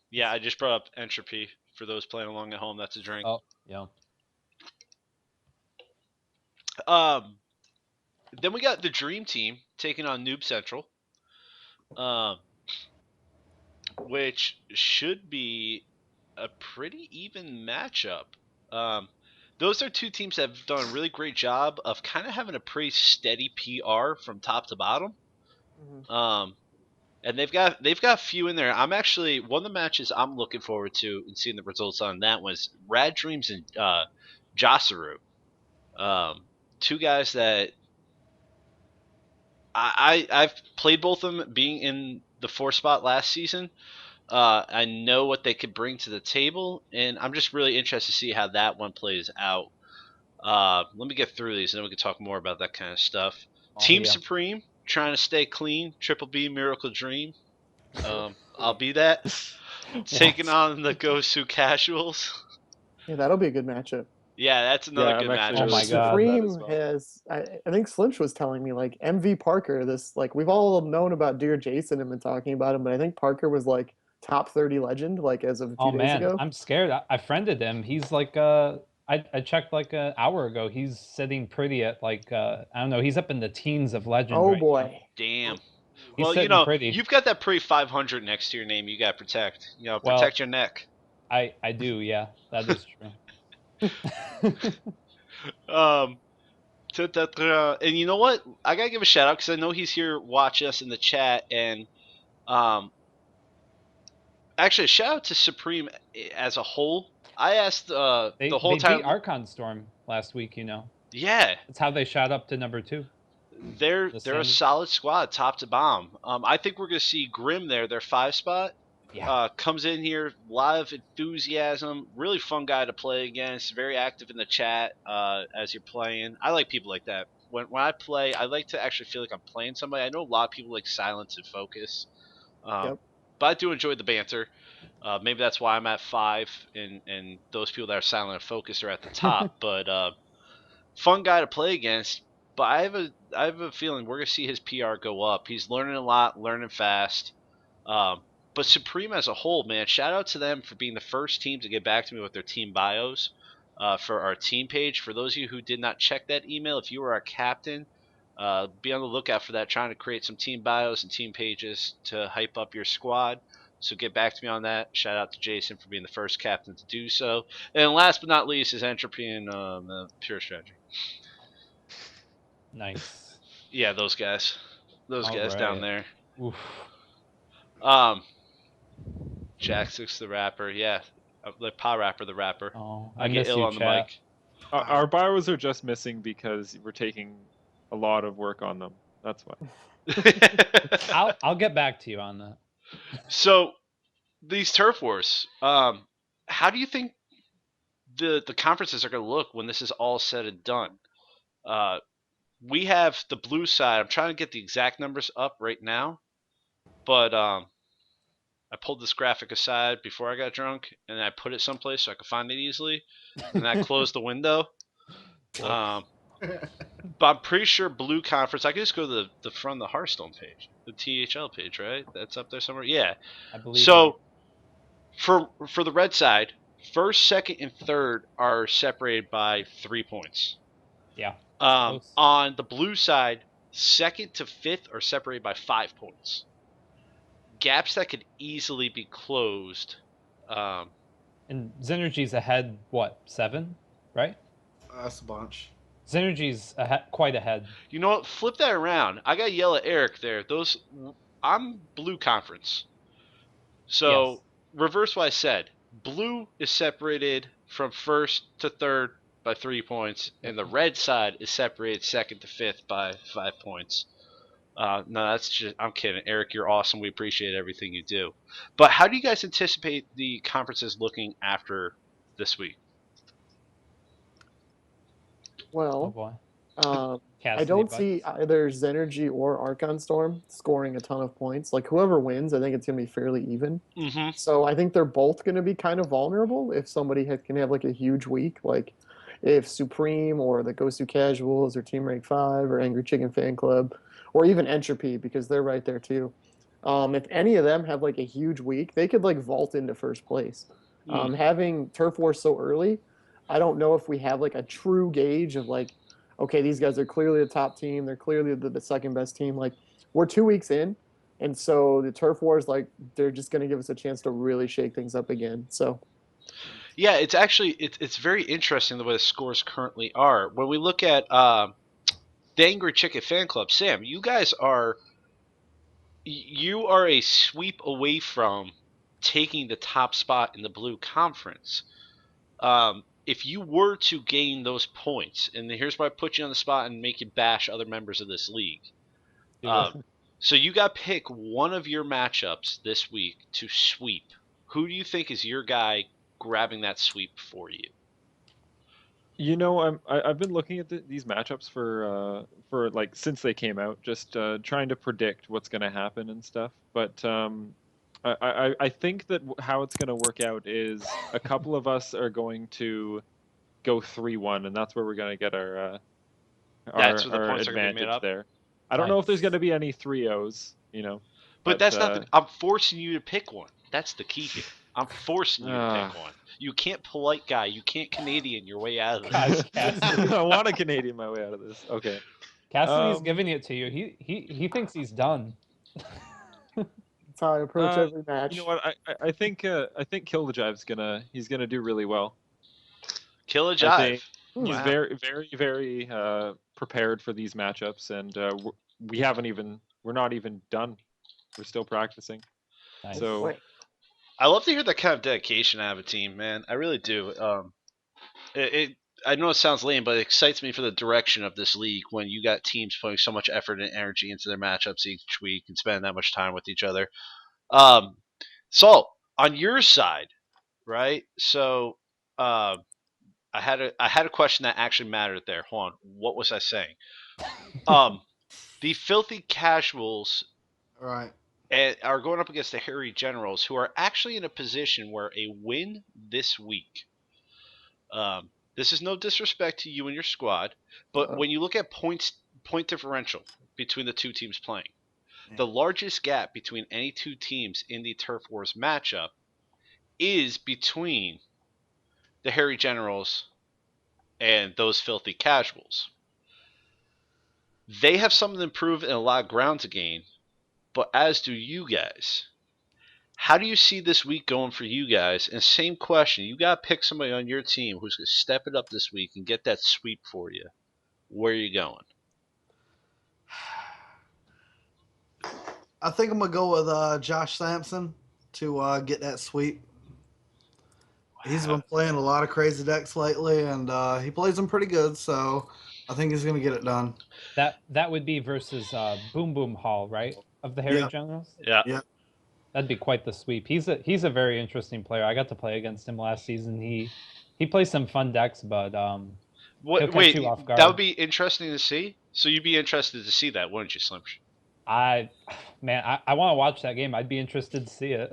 Yeah, I just brought up Entropy for those playing along at home. That's a drink. Oh, yeah. Then we got the Dream Team taking on Noob Central, which should be a pretty even matchup. Those are two teams that have done a really great job of kind of having a pretty steady PR from top to bottom. Mhm. And they've got a few in there. I'm actually one of the matches I'm looking forward to and seeing the results on that was Rad Dreams and Josaru. Two guys that I've played both of them being in the 4 spot last season. I know what they could bring to the table, and I'm just really interested to see how that one plays out. Let me get through these, and then we can talk more about that kind of stuff. Oh, Team yeah. Supreme, trying to stay clean. Triple B Miracle Dream. I'll be that. Taking on the Gosu Casuals. Yeah, that'll be a good matchup. Yeah, that's another Yeah, good I'm actually matchup. Oh my really God. excited about that Supreme as well. has. I think Slinch was telling me like MV Parker. This like we've all known about Dear Jason and been talking about him, but I think Parker was like top 30 legend like as of a few Oh days man, ago. I'm scared. I friended him. He's like I checked like an hour ago. He's sitting pretty at like I don't know. He's up in the teens of legend. Oh right boy. Damn. He's Well, sitting pretty. you've got that pre 500 next to your name. You got to protect. Well, Protect your neck. I do, yeah, that is true. And you know what? I gotta give a shout out because I know he's here watching us in the chat, and actually a shout out to Supreme as a whole. I asked the whole they time. beat Archon Storm last week. Yeah, that's how they shot up to number 2. they're a solid squad, top to bottom. I think we're gonna see Grim there, their 5 spot. Yeah. Comes in here, a lot of enthusiasm, really fun guy to play against, very active in the chat as you're playing. I like people like that. When I play, I like to actually feel like I'm playing somebody. I know a lot of people like silence and focus, Yep. but I do enjoy the banter. Maybe that's why I'm at 5, and those people that are silent and focused are at the top. But fun guy to play against. But I have a feeling we're gonna see his PR go up. He's learning a lot, learning fast. But Supreme as a whole, man, shout out to them for being the first team to get back to me with their team bios for our team page. For those of you who did not check that email, if you were our captain, be on the lookout for that, trying to create some team bios and team pages to hype up your squad. So get back to me on that. Shout out to Jason for being the first captain to do so. And last but not least is Entropy and Pure Strategy. Nice. Yeah, those guys. Those guys down there. Oof. Jack Six the rapper, yeah. The Pa Rapper the rapper. Oh, I get ill on the chat. mic. Our bios are just missing because we're taking a lot of work on them. That's why. I'll get back to you on that. So, these turf wars, how do you think the conferences are going to look when this is all said and done? We have the blue side. I'm trying to get the exact numbers up right now, but I pulled this graphic aside before I got drunk, and I put it someplace so I could find it easily, and I closed the window. But I'm pretty sure blue conference. I can just go to the front of the Hearthstone page, the THL page, right? That's up there somewhere. Yeah. I believe So for the red side, first, second, and third are separated by 3 points. Yeah. On the blue side, second to fifth are separated by 5 points. Gaps that could easily be closed. And Xynergy's ahead, what, 7, right? That's a bunch. Xynergy's quite ahead. You know what? Flip that around. I got to yell at Eric there. I'm blue conference. So Yes. reverse what I said. Blue is separated from first to third by 3 points, and the red side is separated second to fifth by 5 points. No, that's just, I'm kidding. Eric, you're awesome. We appreciate everything you do. But how do you guys anticipate the conferences looking after this week? Oh Well, boy. I Cassidy don't Bucks. see either Xynergy or Archon Storm scoring a ton of points. Like whoever wins, I think it's gonna be fairly even. Mm-hmm. So I think they're both gonna be kind of vulnerable if somebody can have like a huge week, like if Supreme or the Ghost of Casuals or Team Rank 5 or Angry Chicken Fan Club or even Entropy because they're right there too. If any of them have like a huge week, they could like vault into first place. Having Turf War so early, I don't know if we have like a true gauge of like, okay, these guys are clearly the top team. They're clearly the second best team. Like we're 2 weeks in, and so the Turf Wars, like they're just going to give us a chance to really shake things up again. So. Yeah, it's actually it's very interesting the way the scores currently are. When we look at the Angry Chicken Fan Club, Sam, you guys are a sweep away from taking the top spot in the blue conference. If you were to gain those points, and here's why I put you on the spot and make you bash other members of this league. So you got to pick one of your matchups this week to sweep. Who do you think is your guy grabbing that sweep for you? You know, I've been looking at these matchups for like since they came out, just trying to predict what's going to happen and stuff. But I think that how it's going to work out is a couple of us are going to go 3-1, and that's where we're going to get our That's where the points are gonna be made advantage up? there. I don't know if there's going to be any 3-0s, you know. But that's not. I'm forcing you to pick one. That's the key here. I'm forcing you to pick one. You can't polite guy. You can't Canadian your way out of this. I want to Canadian my way out of this. Okay. Cassidy's giving it to you. He thinks he's done. That's how I approach every match. You know what? I think Kill the Jive's he's gonna do really well. Kill a I jive. think he's Wow. very prepared for these matchups, and we're not even done. We're still practicing. Nice. So Wait. I love to hear that kind of dedication out of a team, man. I really do. I know it sounds lame, but it excites me for the direction of this league when you got teams putting so much effort and energy into their matchups each week and spending that much time with each other. So on your side, right? So I had a question that actually mattered there. Hold on, what was I saying? The filthy casuals Right. are going up against the hairy generals, who are actually in a position where a win this week. This is no disrespect to you and your squad, but when you look at point differential between the two teams playing, the largest gap between any two teams in the Turf Wars matchup is between the hairy generals and those filthy casuals. They have something to prove and a lot of ground to gain, but as do you guys. How do you see this week going for you guys? And same question, you got to pick somebody on your team who's going to step it up this week and get that sweep for you. Where are you going? I think I'm gonna go with Josh Sampson to get that sweep. He's been playing a lot of crazy decks lately, and he plays them pretty good. So I think he's gonna get it done. That would be versus Boom Boom Hall, right? Of the Hairy Yeah. Generals. Yeah. Yeah. That'd be quite the sweep. He's a very interesting player. I got to play against him last season. He plays some fun decks, but he'll catch Wait, you off that guard. would be interesting to see. So you'd be interested to see that, wouldn't you, Slim? I want to watch that game. I'd be interested to see it.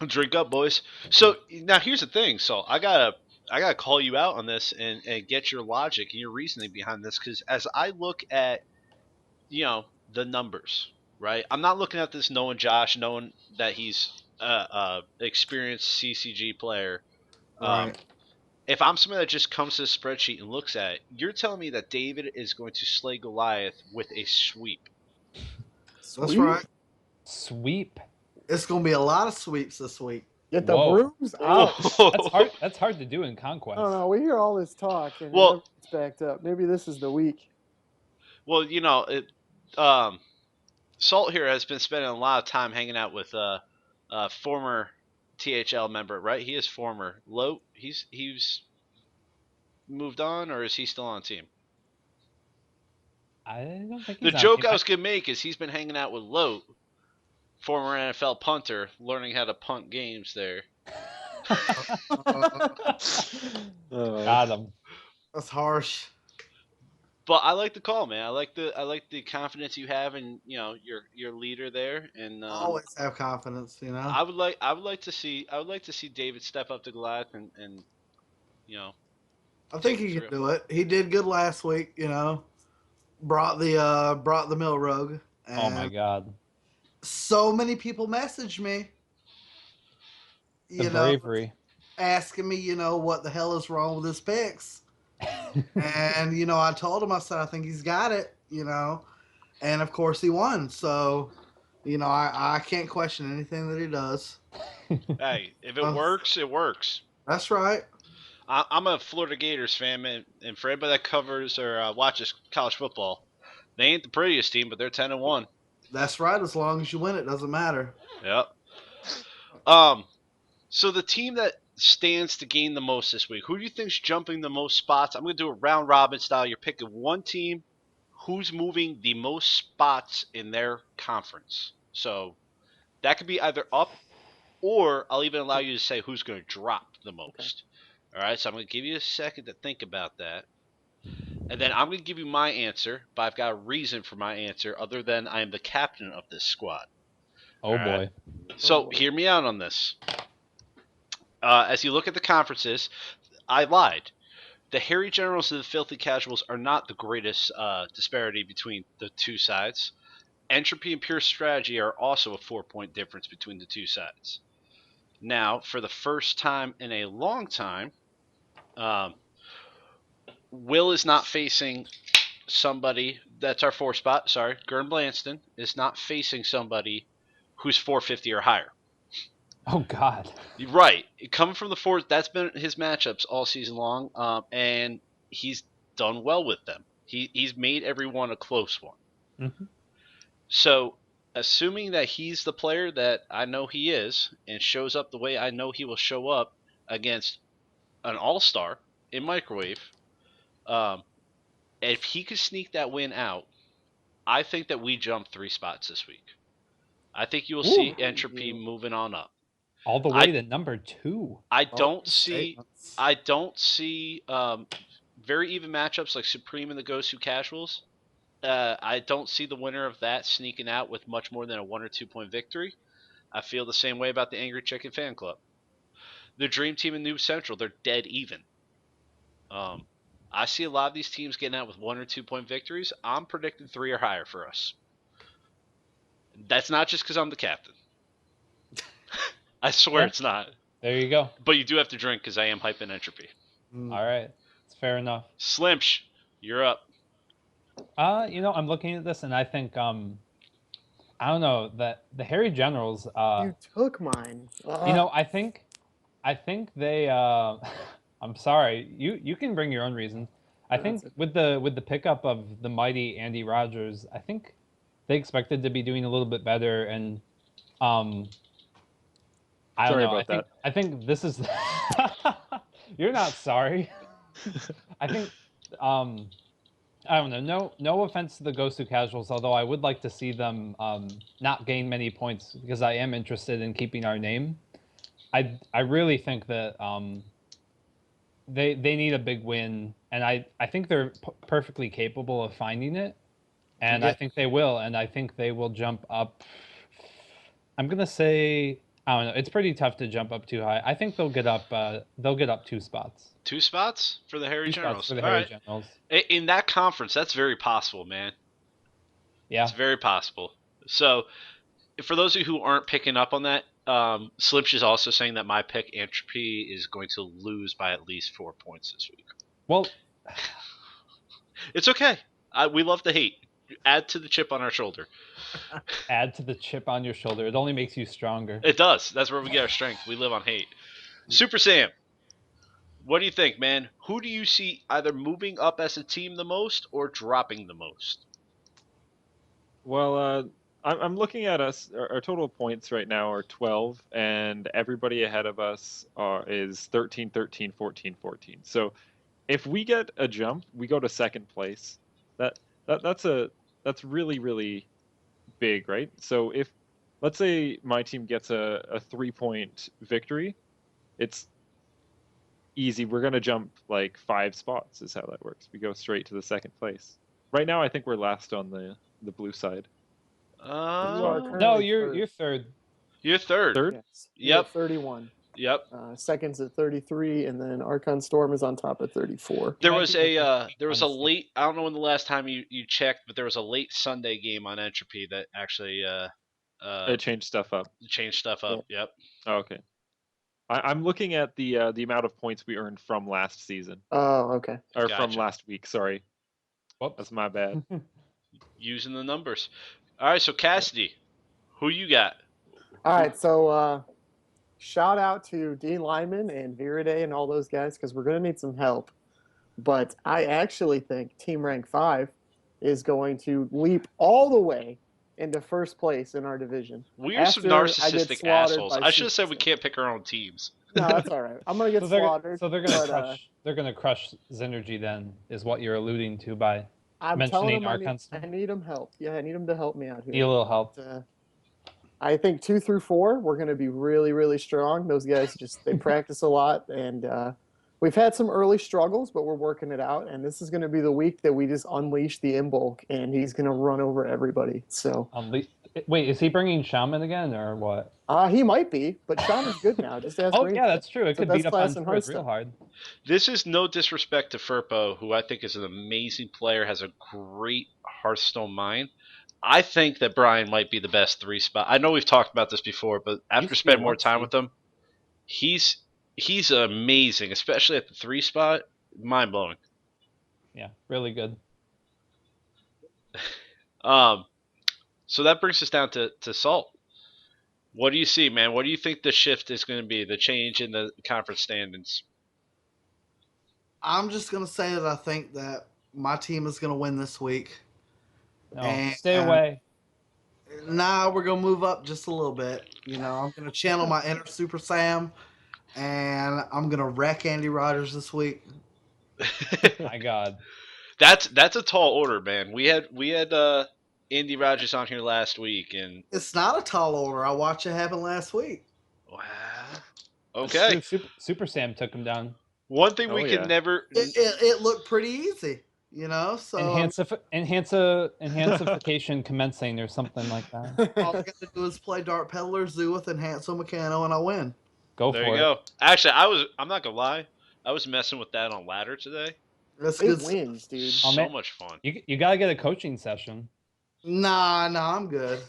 Drink up, boys. So now here's the thing. So I gotta call you out on this and get your logic and your reasoning behind this, because as I look at the numbers, right? I'm not looking at this knowing Josh, knowing that he's experienced CCG player. Right. If I'm somebody that just comes to the spreadsheet and looks at it, you're telling me that David is going to slay Goliath with a sweep. That's Sweep? right. Sweep. It's gonna be a lot of sweeps this week. Get the Whoa. brooms out. That's hard to do in Conquest. I don't know. We hear all this talk and Well- it never gets backed up. Maybe this is the week. Well, Salt here has been spending a lot of time hanging out with former THL member, right? He is former. Low, he's moved on, or is he still on team? I don't think The he's on joke team. I was gonna make is he's been hanging out with Lote, former NFL punter, learning how to punt games there. Got him. That's harsh. But I like the call, man. I like the confidence you have in your leader there, and Always have confidence, you know. I would like to see David step up to Goliath and I think he can do it. He did good last week, you know. Brought the mill rug. And Oh my god. so many people messaged me. The bravery. Asking me, what the hell is wrong with his picks. And, I told him, I said, I think he's got it, And of course he won. So, I can't question anything that he does. Hey, if it works, it works. That's right. I'm a Florida Gators fan, man, and for anybody that covers or watches college football, they ain't the prettiest team, but they're 10-1. That's right. As long as you win, it doesn't matter. Yep. So the team that stands to gain the most this week, who do you think's jumping the most spots? I'm going to do a round robin style. You're picking one team who's moving the most spots in their conference. So that could be either up, or I'll even allow you to say who's going to drop the most. All right, so I'm going to give you a second to think about that. And then I'm going to give you my answer, but I've got a reason for my answer other than I am the captain of this squad. Oh All boy. right. So hear me out on this. As you look at the conferences, I lied. The hairy generals and the filthy casuals are not the greatest disparity between the two sides. Entropy and pure strategy are also a 4-point difference between the two sides. Now, for the first time in a long time, Will is not facing somebody that's our 4 spot. Sorry, Gern Blanston is not facing somebody who's 450 or higher. Oh God. Right, coming from the 4, that's been his matchups all season long, and he's done well with them. He's made everyone a close one. hmm So, assuming that he's the player that I know he is and shows up the way I know he will show up against an all-star in microwave, um, if he could sneak that win out, I think that we jump 3 spots this week. I think you will see entropy moving on up. All the way to number 2. I Oh, don't see statements. I don't see very even matchups like Supreme and the Gosu Casuals. I don't see the winner of that sneaking out with much more than a 1 or 2 point victory. I feel the same way about the Angry Chicken Fan Club. The Dream Team and Noob Central, they're dead even. I see a lot of these teams getting out with 1 or 2 point victories. I'm predicting 3 or higher for us. That's not just because I'm the captain. I swear Yeah. it's not. There you go. But you do have to drink because I am hyping entropy. Mm. All right. It's fair enough. Slimsh, you're up. I'm looking at this and I think I don't know, that the Harry Generals You took mine. I think they I'm sorry. You can bring your own reasons. I think with the pickup of the mighty Andy Rogers, I think they expected to be doing a little bit better, and I don't Sorry know. about I think this is you're not sorry. I think I don't know. No offense to the Ghost 2 Casuals, although I would like to see them not gain many points because I am interested in keeping our name. I really think that they need a big win, and I think they're perfectly capable of finding it, and I think they will, and I think they will jump up. I'm gonna say I don't know. It's pretty tough to jump up too high. I think they'll get up. They'll get up 2 spots. 2 spots for the Harry 2 Generals. spots for the All Harry right. Generals. In that conference, that's very possible, man. Yeah. It's very possible. So, for those of you who aren't picking up on that, Slimsh is also saying that my pick, Entropy, is going to lose by at least 4 points this week. Well, It's okay. We love the hate. Add to the chip on our shoulder. add to the chip on your shoulder. It only makes you stronger. It does. That's where we get our strength. We live on hate. Super Sam, what do you think, man? Who do you see either moving up as a team the most or dropping the most? Well, I'm looking at us. Our total points right now are 12, and everybody ahead of us is 13, 13, 14, 14. So if we get a jump, we go to second place. That's really, really big, right? So if, let's say my team gets a 3-point victory, it's easy. We're going to jump like 5 spots is how that works. We go straight to the second place. Right now, I think we're last on the blue side. No, you're third. You're third. Third? Yes. Yep. 31. Yep. Second's at 33, and then Archon Storm is on top at 34. There might was be a late. I don't know when the last time you checked, but there was a late Sunday game on Entropy that actually It changed stuff up. changed stuff up. Yep. Oh, okay. I'm looking at the amount of points we earned from last season, Oh, okay. or from Gotcha. last week. Sorry, Whoops. that's my bad. Using the numbers. All right. So Cassidy, who you got? All right, so shout out to Dean Lyman and Viriday and all those guys because we're going to need some help. But I actually think Team Rank 5 is going to leap all the way into first place in our division. We are some After I get narcissistic slaughtered assholes. by I should have said we Super can't pick our own teams. No, that's all right. I'm going to get slaughtered. So they're gonna but, crush. They're gonna crush Xynergy. Then is what you're alluding to by I'm mentioning telling them Archon I Storm. need them help. Yeah, I need them to help me out here. Need a little help. I think 2 through 4, we're going to be really, really strong. Those guys they practice a lot, and we've had some early struggles, but we're working it out. And this is going to be the week that we just unleash the Imbolc, and he's going to run over everybody. So Wait, is he bringing Shaman again or what? he might be, but Shaman's good now. Just ask Oh Green. yeah, that's true. It It's the could beat best up class on in Druid real Hearthstone. hard. This is no disrespect to Furpo, who I think is an amazing player, has a great Hearthstone mind. I think that Brian might be the best 3 spot. I know we've talked about this before, but after He's spending the more one time seed. with him, he's amazing, especially at the 3 spot. Mind blowing. Yeah, really good. So that brings us down to Salt. What do you see, man? What do you think the shift is going to be? The change in the conference standings? I'm just gonna say that I think that my team is gonna win this week, No, and stay away. now we're gonna move up just a little bit. I'm gonna channel my inner Super Sam, and I'm gonna wreck Andy Rogers this week. My God. That's a tall order, man. We had Andy Rogers on here last week, and It's not a tall order. I watched it happen last week. wow. That's Okay. true. Super Sam took him down. One thing Oh we could yeah. never. It looked pretty easy, So Enhancification commencing or something like that. all I got to do is play Dart Peddler, Zoo with Enhanso Meccano, and I win. Go There for you it. go. Actually, I'm not gonna lie. I was messing with that on ladder today. That's It good. wins, dude. Oh, So man. much fun. You gotta get a coaching session. Nah, I'm good.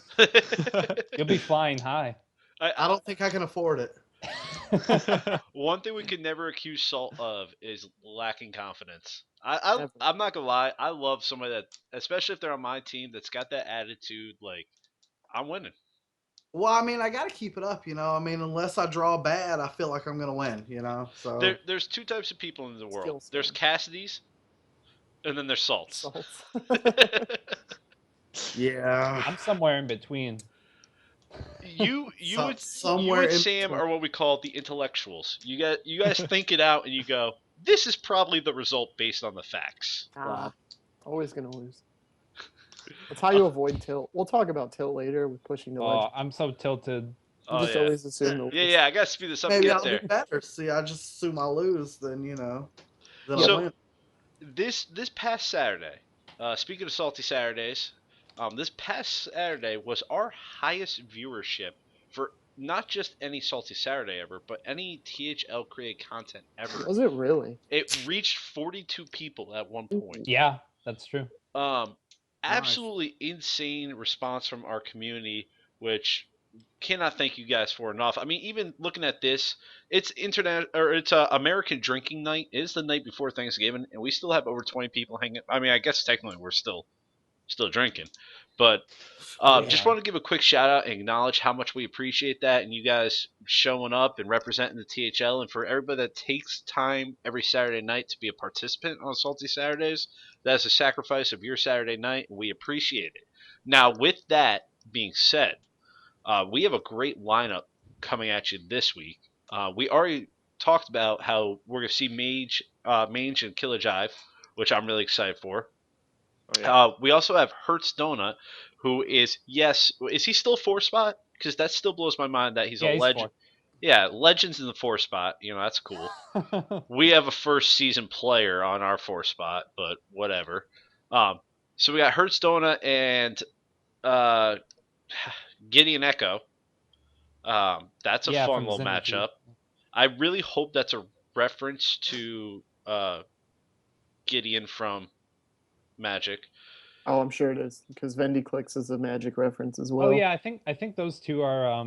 You'll be flying high. I don't think I can afford it. One thing we could never accuse Salt of is lacking confidence. Never. I'm not gonna lie. I love somebody that, especially if they're on my team, that's got that attitude. Like, I'm winning. Well, I mean, I got to keep it up, unless I draw bad, I feel like I'm going to win, So There's two types of people in the world. Skill There's set. Cassidy's, and then there's Salt's. Salts. yeah. I'm somewhere in between. You Somewhere and in Sam between. are what we call the intellectuals. You guys think it out and you go, this is probably the result based on the facts. Always gonna lose. That's how you avoid tilt. We'll talk about tilt later with pushing the ledge. Oh, I'm so tilted. You Oh just yeah. always assume the worst. Yeah, I gotta speed this up to Maybe get I'll there. do better. See, I just assume I lose, then, then So- I win. This past Saturday, speaking of salty Saturdays, this past Saturday was our highest viewership for not just any salty Saturday ever, but any THL created content ever. Was it really? It reached 42 people at one point. Yeah, that's true. Absolutely insane response from our community, which cannot thank you guys for enough. I mean, even looking at this, it's American Drinking Night. It is the night before Thanksgiving, and we still have over 20 people hanging. I mean, I guess technically we're still drinking, but just want to give a quick shout out and acknowledge how much we appreciate that, and you guys showing up and representing the THL, and for everybody that takes time every Saturday night to be a participant on Salty Saturdays. That's a sacrifice of your Saturday night, and we appreciate it. Now, with that being said, we have a great lineup coming at you this week. We already talked about how we're going to see Mange and Killer Jive, which I'm really excited for. Oh, yeah. We also have Hertz Donut, who is he still 4-spot? Because that still blows my mind that he's a legend. Yeah, Legends in the 4-spot. That's cool. We have a first season player on our 4-spot, but whatever. So we got Hertz Donut and Gideon Echo. That's a fun little matchup. I really hope that's a reference to Gideon from Magic. Oh, I'm sure it is because Vendy Clicks is a Magic reference as well. Oh yeah, I think those two are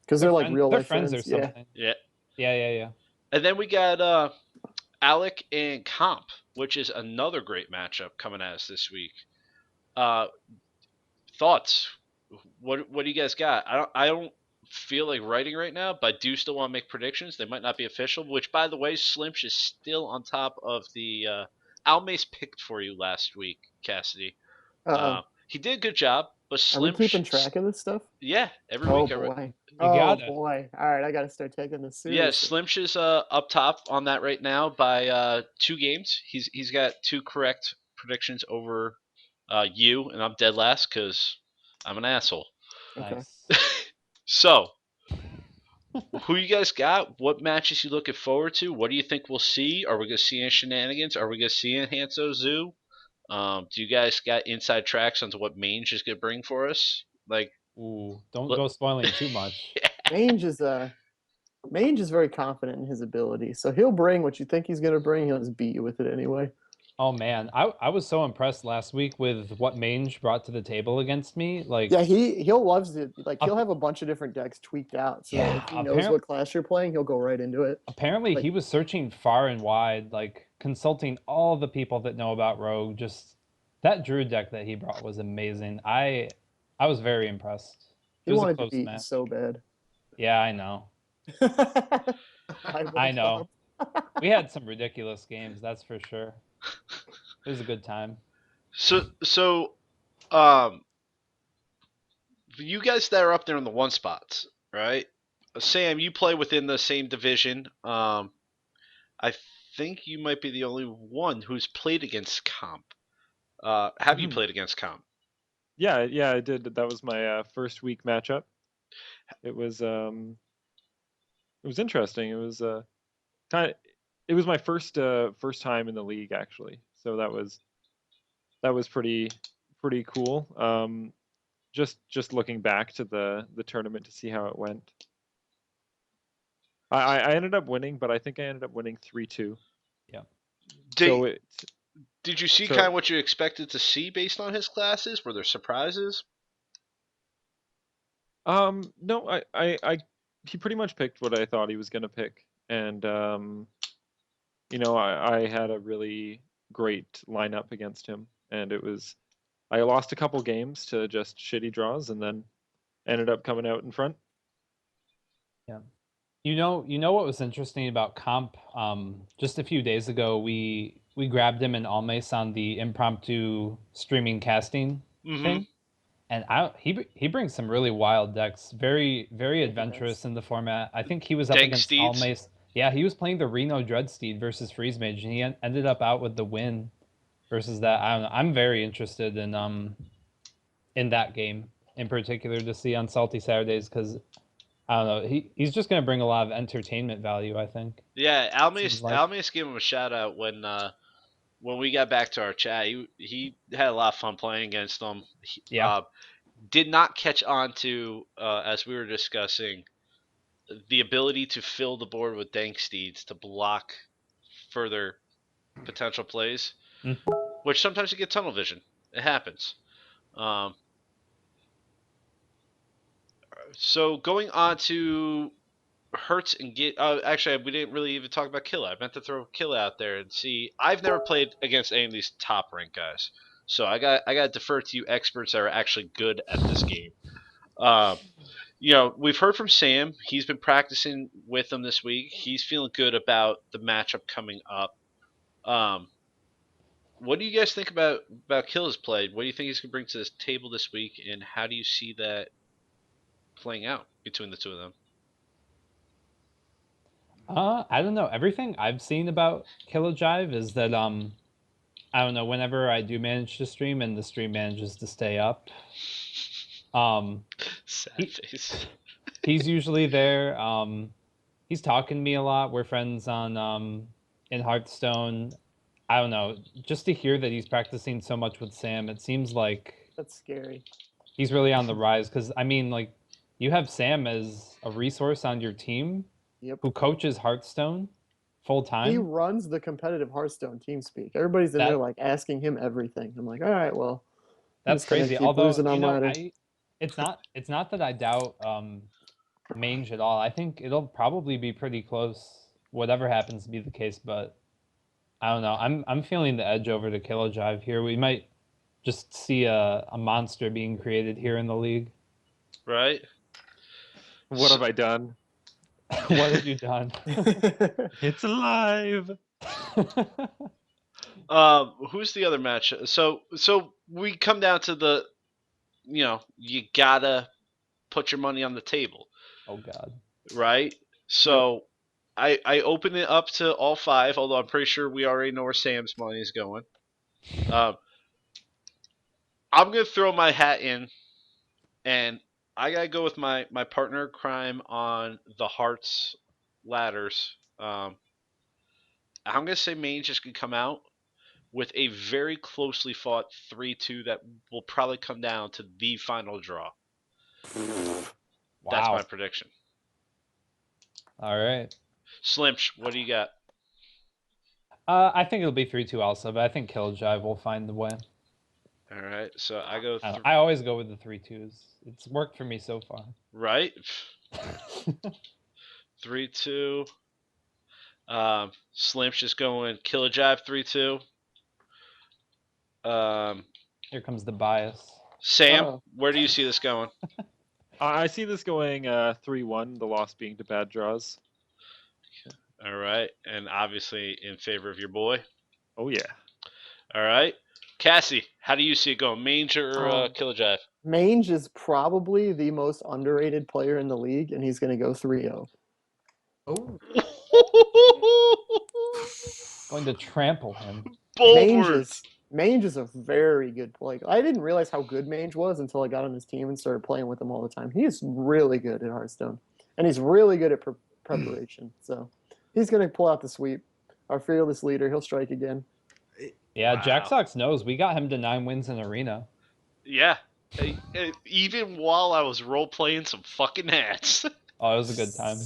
because they're like real life friends or Yeah. something. Yeah. And then we got Alec and Comp, which is another great matchup coming at us this week. Thoughts? What do you guys got? I don't feel like writing right now, but I do still want to make predictions. They might not be official. Which, by the way, Slimsh is still on top of the. Almace picked for you last week, Cassidy. He did a good job, but Slimsh. Are we keeping track of this stuff? Yeah, every Oh week. boy. got it. Boy. All right, I got to start taking this seriously. Yeah, Slimsh is up top on that right now by 2 games. He's got 2 correct predictions over you, and I'm dead last because I'm an asshole. Okay. Nice. So, who you guys got? What matches you looking forward to? What do you think we'll see? Are we going to see any shenanigans? Are we going to see a Hanso Zoo? Do you guys got inside tracks onto what Mange is going to bring for us? Like, Ooh, don't go spoiling too much. Mange is very confident in his ability, so he'll bring what you think he's gonna bring. He'll just beat you with it anyway. Oh man, I was so impressed last week with what Mange brought to the table against me. Like, Yeah, he'll loves it. Like he'll have a bunch of different decks tweaked out. So Yeah, if he knows what class you're playing, he'll go right into it. apparently like- he was searching far and wide, like consulting all the people that know about Rogue, just That Druid deck that he brought was amazing. I was very impressed. It He was a wanted to close beat match. so bad. Yeah, I know. I I would know. have. We had some ridiculous games, that's for sure. It was a good time. So, um, you guys that are up there in the one spots, right? Sam, you play within the same division. I think you might be the only one who's played against Comp. Have you Mhm. played against Comp? Yeah, I did. That was my first week matchup. It was interesting. It was kind of it was my first time in the league actually. So that was pretty cool. Just looking back to the tournament to see how it went. I ended up winning, but I think I ended up winning 3-2. Yeah. So Did it Did you see kind so of what you expected to see based on his classes? Were there surprises? no, I he pretty much picked what I thought he was gonna pick, and I had a really great lineup against him, and I lost a couple games to just shitty draws, and then ended up coming out in front. Yeah. You know what was interesting about Comp? Just a few days ago, we grabbed him in Almace on the impromptu streaming casting Mm-hmm. thing, and he brings some really wild decks, very Yeah, he adventurous does. in the format. I think he was up Dank against Steeds. Almace. Yeah, he was playing the Reno Dreadsteed versus Freeze Mage, and he ended up out with the win versus that. I don't know. I'm very interested in that game in particular to see on Salty Saturdays because I don't know. He's just gonna bring a lot of entertainment value. I think. Yeah, Seems Almace like. Almace gave him a shout out when we got back to our chat. He had a lot of fun playing against them. Yeah. Did not catch on to as we were discussing the ability to fill the board with Dank Steeds to block further potential plays, Mm. which sometimes you get tunnel vision. It happens. Um, so going on to Hurts and get. Actually, we didn't really even talk about Killa. I meant to throw Killa out there and see. I've never played against any of these top rank guys, so I got to defer to you experts that are actually good at this game. Um, we've heard from Sam. He's been practicing with them this week. He's feeling good about the matchup coming up. Um, what do you guys think about Killa's play? What do you think he's gonna bring to this table this week, and how do you see that playing out between the two of them? I don't know. Everything I've seen about Jive is that I don't know. Whenever I do manage to stream and the stream manages to stay up, um, Sad he face. he's usually there. He's talking to me a lot. We're friends on in Hearthstone. I don't know. Just to hear that he's practicing so much with Sam, it seems like That's scary. he's really on the rise. Because I mean, like, you have Sam as a resource on your team Yep. who coaches Hearthstone full He time. runs the competitive Hearthstone team speak. Everybody's in there That like asking him everything. I'm like, all right, well, I'm that's just gonna crazy. keep Although losing on ladder. it's not that I doubt Mange at all. I think it'll probably be pretty close, whatever happens to be the case. But I don't know. I'm feeling the edge over to Jive here. We might just see a monster being created here in the league. Right? What have I done? What have you done? It's alive. Who's the other match? So we come down to you gotta put your money on the table, Oh God. right? So I open it up to all five, although I'm pretty sure we already know where Sam's money is going. Um, I'm gonna throw my hat in, and I gotta go with my partner in crime on the Hearts ladders. I'm gonna say Mange just can come out with a very closely fought 3-2 that will probably come down to the final draw. That's Wow. my prediction. All right. Slimch, what do you got? I think it'll be 3-2 also, but I think Jive will find the way. All right, so I go I always go with the 3-2s. It's worked for me so far. right. 3-2. Slim's just going Jive 3-2. Here comes the bias. Sam, Uh-oh. where do you see this going? I see this going 3-1. The loss being to bad draws. All right, and obviously in favor of your boy. Oh yeah. All right, Cassie, how do you see it going? Mange or Killer Jive? Mange is probably the most underrated player in the league, and he's going to go 3-0. Oh, Going to trample him. Bold Mange words. is, Mange is a very good player. I didn't realize how good Mange was until I got on his team and started playing with him all the time. He is really good at Hearthstone, and he's really good at preparation. So he's going to pull out the sweep. Our fearless leader, he'll strike again. Yeah, Wow. Jack Sox knows. We got him to 9 wins in Arena. Yeah. Even while I was role playing some fucking hats. Oh, it was a good time.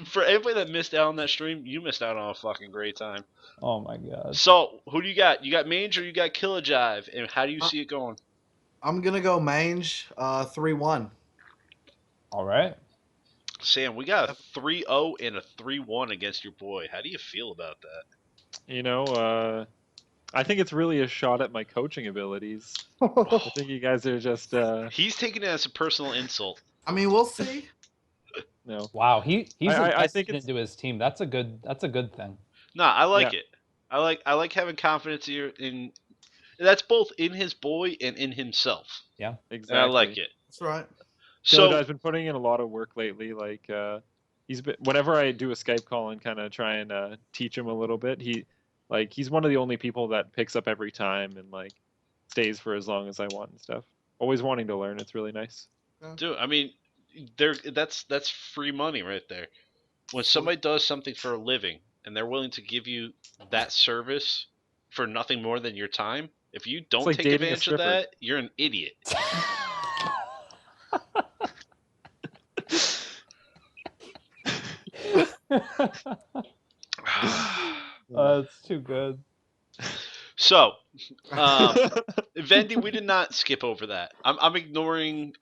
For anybody that missed out on that stream, you missed out on a fucking great time. Oh my god. So, who do you got? You got Mange or you got Killer Jive? And how do you see it going? I'm gonna go Mange 3-1. All right. Sam, we got a 3-0 and a 3-1 against your boy. How do you feel about that? You know, I think it's really a shot at my coaching abilities. I think you guys are just He's taking it as a personal insult. I mean, we'll see. no. Wow, he's I think invested into his team. That's a good thing. No, I like Yeah. it. I like having confidence here in. That's both in his boy and in himself. Exactly. And I like it. That's right. So So I've been putting in a lot of work lately. Like he's been whenever I do a Skype call and kind of try and teach him a little bit. He's one of the only people that picks up every time and like stays for as long as I want and stuff. Always wanting to learn. It's really nice. dude, I mean, that's free money right there. When somebody does something for a living and they're willing to give you that service for nothing more than your time, if you don't like take dating a advantage of stripper. that, you're an idiot. That's too good. So, Vendi, we did not skip over that. I'm ignoring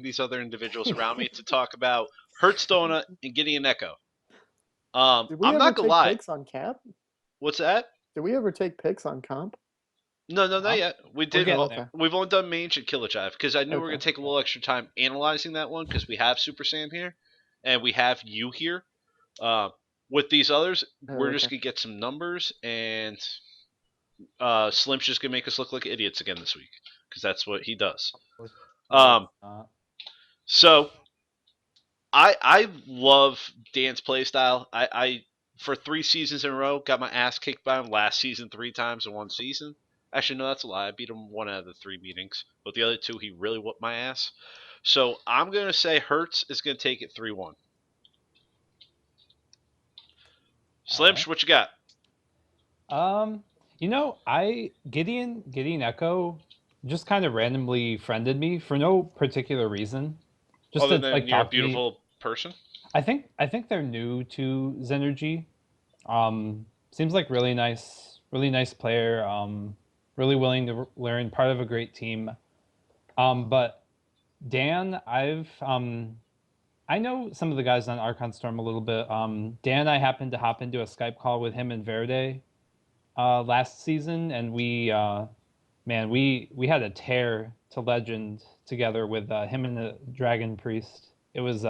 these other individuals around me to talk about Hertz Donut and getting an echo. Did we I'm ever not gonna take lie. picks on Cap? What's that? Did we ever take picks on Comp? No, not yet. We did. getting there. We've only done Mange and Killer Jive because I knew we were Okay. gonna take a little extra time analyzing that one because we have Super Sam here, and we have you here. With these others, we're just Okay. gonna get some numbers, and Slim's just gonna make us look like idiots again this week because that's what he does. Uh, So I love Dan's playstyle. I for 3 seasons in a row got my ass kicked by him last season 3 times in one season. Actually, no, that's a lie. I beat him 1 out of the 3 meetings, but the other 2 he really whooped my ass. So I'm gonna say Hertz is gonna take it 3-1. Slimsh, what you got? You know, Gideon Echo just kind of randomly friended me for no particular reason. Just Other to than like you're a talk to me. beautiful person. I think they're new to Zenergy. Seems like really nice player. Really willing to learn, part of a great team. But Dan, I know some of the guys on Archon Storm a little bit. Dan, I happened to hop into a Skype call with him and Verde last season, and we had a tear to Legend together with him and the Dragon Priest. It was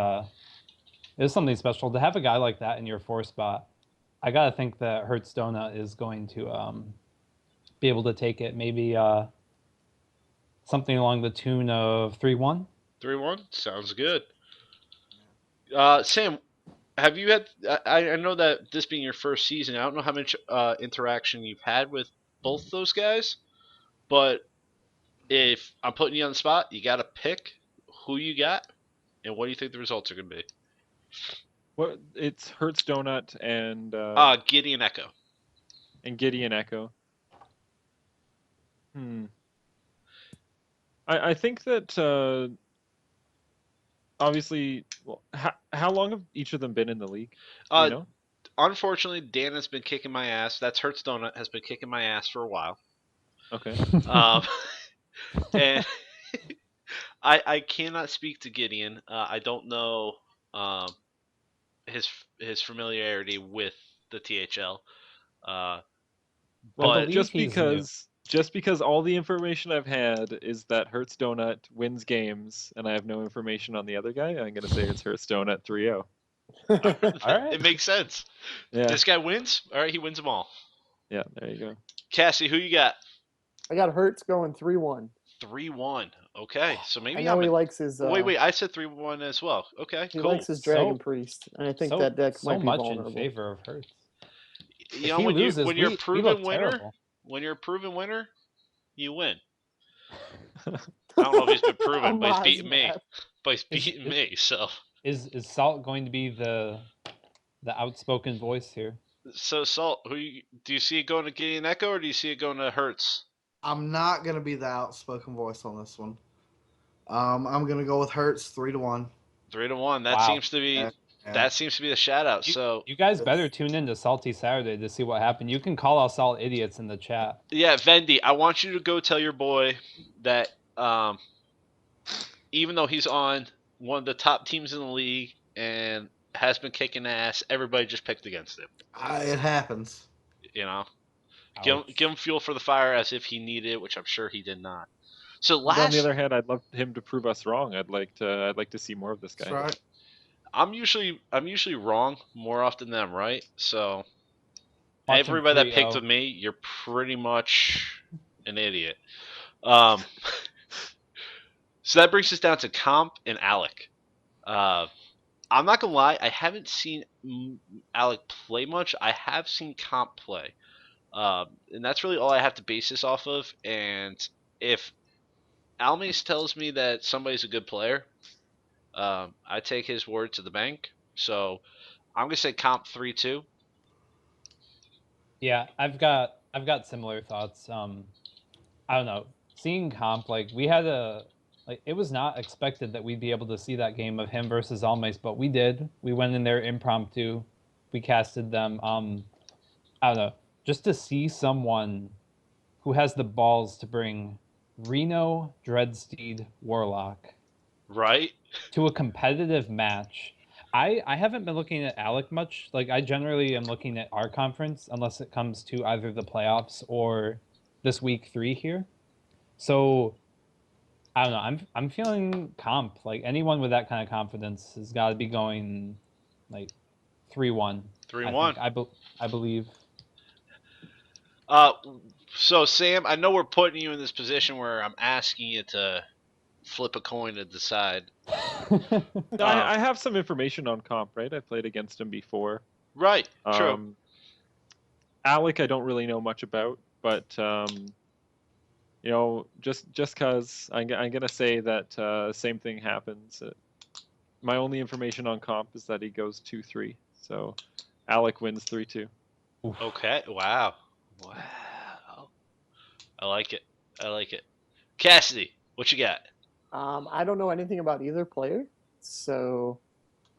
something special to have a guy like that in your 4 spot. I gotta think that Hertz Donut is going to be able to take it. Maybe something along the tune of 3-1. 3-1 sounds good. Sam, have you had? I know that this being your first season, I don't know how much interaction you've had with both those guys, but if I'm putting you on the spot, you got to pick who you got, and what do you think the results are going to be? What it's Hertz Donut and Gideon Echo. Gideon Echo. I think that obviously, well, how long have each of them been in the league? Do you know? Unfortunately, Dan has been kicking my ass. That's Hertz Donut has been kicking my ass for a while. Okay. And I cannot speak to Gideon. I don't know his familiarity with the THL. Well, But believe just he's because just because all the information I've had is that Hertz Donut wins games, and I have no information on the other guy, I'm gonna say it's Hertz Donut 3-0. All right. It makes sense. Yeah, This guy wins. All right, he wins them all. yeah, there you go. Cassie, who you got? I got Hertz going 3-1. 3-1. Okay, so I maybe know I'm. he likes his. Wait. I said 3-1 as well. Okay, He cool. likes his Dragon So- Priest, and I think so, that deck so might be much vulnerable. in favor of Hertz. You If know, he when loses, you're a we proven look winner, terrible. when you're a proven winner, you win. I don't know if he's been proven, but he's Amaz beaten me. math. But he's beaten me. So Is Salt going to be the outspoken voice here? Salt, do you see it going to Gideon Echo or do you see it going to Hertz? I'm not gonna be the outspoken voice on this one. I'm gonna go with Hertz 3-1. 3-1. That Wow. seems to be Yeah. that seems to be the shout out. You, So you guys better tune in to Salty Saturday to see what happened. You can call us all idiots in the chat. yeah, Vendy, I want you to go tell your boy that even though he's on one of the top teams in the league and has been kicking ass, everybody just picked against him. It happens. You know, Ouch. give him fuel for the fire as if he needed it, which I'm sure he did not. So But on last, the other hand, I'd love him to prove us wrong. I'd like to see more of this guy. That's right. I'm usually wrong more often than I'm right. So Watch him everybody that picked 3-0. with me, you're pretty much an idiot. So that brings us down to Comp and Alec. I'm not gonna lie, I haven't seen Alec play much. I have seen Comp play, and that's really all I have to base this off of. And if Almace tells me that somebody's a good player, I take his word to the bank. So I'm gonna say Comp 3-2. Yeah, I've got similar thoughts. I don't know. Seeing Comp, like we had it was not expected that we'd be able to see that game of him versus Almace, but we did. We went in there impromptu. We casted them. I don't know. Just to see someone who has the balls to bring Reno Dreadsteed Warlock Right? to a competitive match. I haven't been looking at Alec much. Like I generally am looking at our conference unless it comes to either the playoffs or this week 3 here. So I don't know. I'm feeling Comp. Like anyone with that kind of confidence has got to be going like 3-1. 3-1. I believe. So Sam, I know we're putting you in this position where I'm asking you to flip a coin to decide. I have some information on Comp, right? I played against him before. Right. True. Alec, I don't really know much about, but you know, just because I'm gonna say that same thing happens. My only information on Comp is that he goes 2-3, so Alec wins 3-2. Okay. Wow. I like it. Cassidy, what you got? I don't know anything about either player, so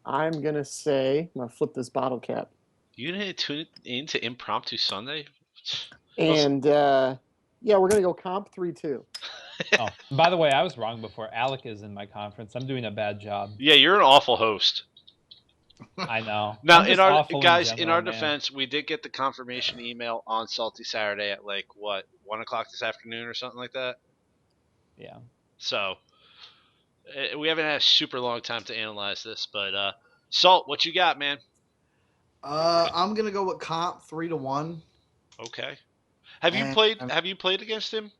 I'm gonna flip this bottle cap. You didn't tune into Impromptu Sunday? And yeah, we're gonna go Comp 3-2. Oh, by the way, I was wrong before. Alec is in my conference. I'm doing a bad job. Yeah, you're an awful host. I know. Now, I'm just in our awful guys, in general, our man. defense, we did get the confirmation email on Salty Saturday at like what 1:00 this afternoon or something like that. Yeah. So we haven't had a super long time to analyze this, but Salt, what you got, man? I'm gonna go with Comp 3-1. Okay. Have you played against him?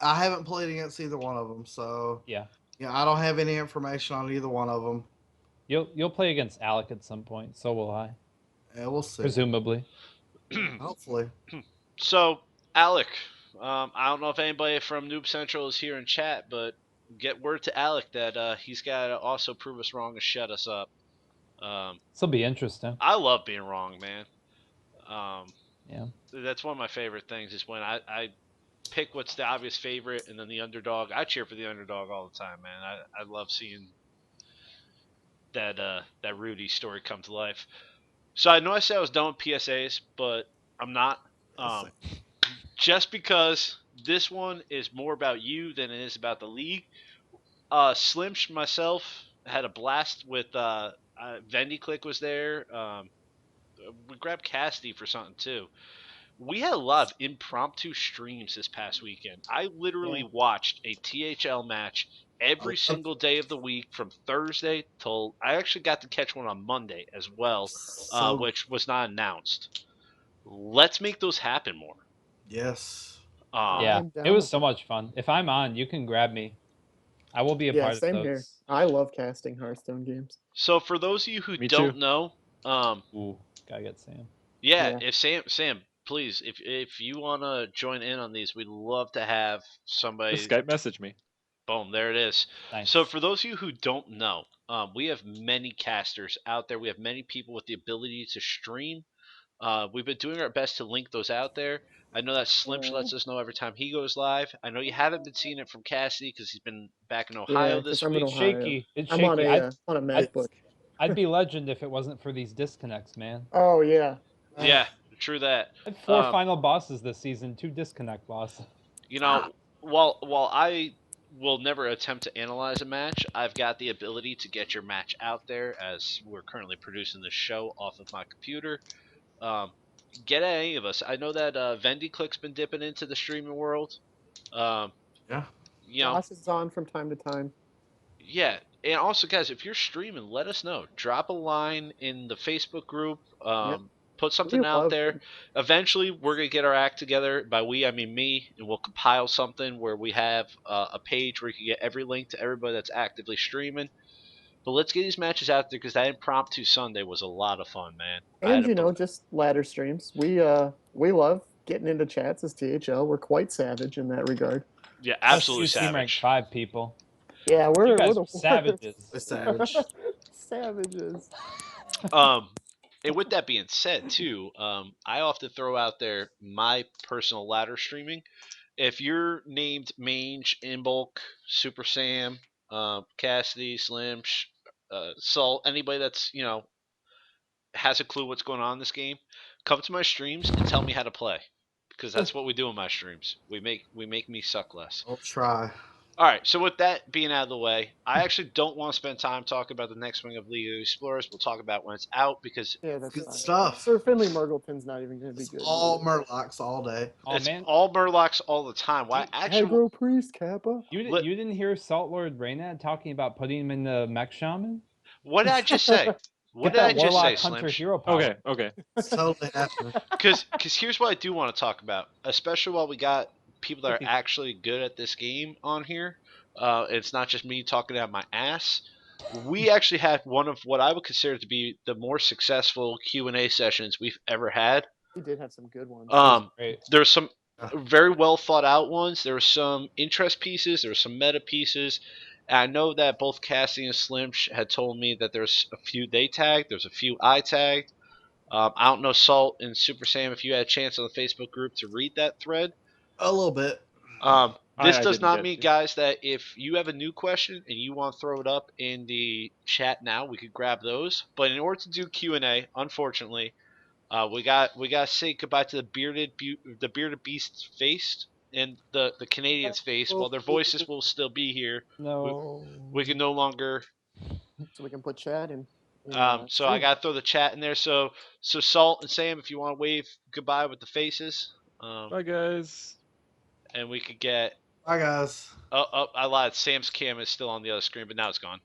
I haven't played against either one of them, so Yeah. I don't have any information on either one of them. You'll play against Alec at some point. So will I. Yeah, we'll see. Presumably. Hopefully. So, Alec, I don't know if anybody from Noob Central is here in chat, but get word to Alec that he's got to also prove us wrong and shut us up. This will be interesting. I love being wrong, man. Yeah. That's one of my favorite things is when I pick what's the obvious favorite and then the underdog. I cheer for the underdog all the time, man. I love seeing that Rudy story come to life. So I know I said I was done with PSAs, but I'm not. Just because this one is more about you than it is about the league. Slim myself had a blast with Vendy Click was there. We grabbed Cassidy for something too. We had a lot of impromptu streams this past weekend. I literally Yeah. watched a THL match every single day of the week from Thursday till I actually got to catch one on Monday as well, So which was not announced. Let's make those happen more. yes. Yeah, I'm it down was with so that. much fun. If I'm on, you can grab me. I will be a Yeah, part of same here. those. I love casting Hearthstone games. So for those of you who Me don't too. know, Ooh, gotta get Sam. yeah, Yeah. if Sam, please, if you wanna join in on these, we'd love to have somebody. Just Skype message me. Boom, there it is. Nice. So, for those of you who don't know, we have many casters out there. We have many people with the ability to stream. We've been doing our best to link those out there. I know that Slimsh Yeah. lets us know every time he goes live. I know you haven't been seeing it from Cassidy because he's been back in Yeah, Ohio because this I'm in week. It's Ohio. shaky. It's I'm shaky. on a MacBook. I'd be legend if it wasn't for these disconnects, man. Oh yeah. Yeah, true that. I had 4 Um, final bosses this season, 2 disconnect bosses. You know, while I will never attempt to analyze a match, I've got the ability to get your match out there as we're currently producing this show off of my computer. Um, get at any of us. I know that VendiClick's been dipping into the streaming world. Um, Yeah. you know, Josh is on from time to time. yeah. And also, guys, if you're streaming, let us know. Drop a line in the Facebook group. Put something We out love there. it. Eventually, we're gonna get our act together. By we, I mean me, and we'll compile something where we have a page where you can get every link to everybody that's actively streaming. But let's get these matches out there because that impromptu Sunday was a lot of fun, man. And just ladder streams. We love getting into chats as THL. We're quite savage in that regard. yeah, Plus, absolutely you team rank savage. 5 people. Yeah, You we're guys the are savages. A savage. Savages. Um, and with that being said, too, I often throw out there my personal ladder streaming. If you're named Mange, Inbulk, Super Sam, Cassidy, Slim, Salt, anybody that's has a clue what's going on in this game, come to my streams and tell me how to play, because that's what we do in my streams. We make me suck less. I'll try. All right, so with that being out of the way, I actually don't want to spend time talking about the next wing of League of Explorers. We'll talk about when it's out because Yeah, that's Good fine. stuff. Sir Finley Murgleton's not even going to be It's good. all Murlocs all day. Oh, it's man. all Murlocs all the time. Why actually? Aggro Priest, Kappa. You Let- didn't hear Salt Lord Reynad talking about putting him in the Mech Shaman? What did I just say? What Get did I that just say, Warlock Hunter Slim? hero power. Okay, okay. It's totally happening. Because here's what I do want to talk about, especially while we got people that are actually good at this game on here. It's not just me talking out my ass. We actually had one of what I would consider to be the more successful Q&A sessions we've ever had. He did have some good ones. Great. There's some very well thought out ones. There were some interest pieces. There were some meta pieces. And I know that both Cassie and Slim had told me that there's a few they tagged. There's a few I tagged. I don't know, Salt and Super Sam, if you had a chance on the Facebook group to read that thread. A little bit. This I does didn't not get mean, to. guys, that if you have a new question and you want to throw it up in the chat now, we could grab those. But in order to do Q&A, unfortunately, we got to say goodbye to the bearded beast's face and the Canadian's face. While their voices will still be here, No. we can no longer. So we can put chat in. So I gotta throw the chat in there. So Salt and Sam, if you want to wave goodbye with the faces, Bye, guys. and we could get. Bye, guys. Oh, I lied. Sam's cam is still on the other screen, but now it's gone.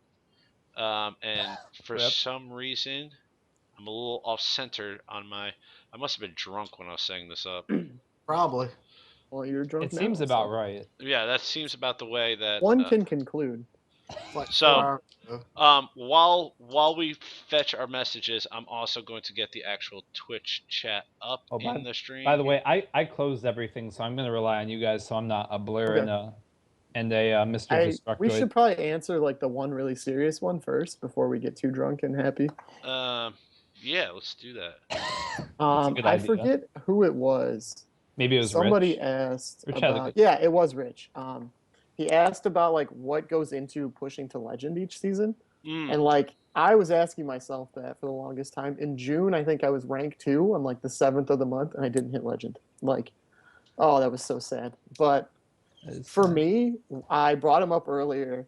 And for Rip. some reason, I'm a little off center on my. I must have been drunk when I was setting this up. Probably. Well, you're drunk It now, seems about so right. Yeah, that seems about the way that. One can conclude. Like So- 4 hours ago. While we fetch our messages, I'm also going to get the actual Twitch chat up Oh, in the stream. By the way, I closed everything, so I'm going to rely on you guys, so I'm not a blur Okay. and a Mr. Destructoid. We should probably answer like the one really serious one first before we get too drunk and happy. Yeah, let's do that. good I idea. forget who it was. Maybe it was Somebody Rich. asked Rich had a about. good- Yeah, it was Rich. He asked about like what goes into pushing to legend each season, and like I was asking myself that for the longest time. In June, I think I was rank 2 on like the 7th of the month, and I didn't hit legend. Like, oh, that was so sad. But for me, I brought him up earlier.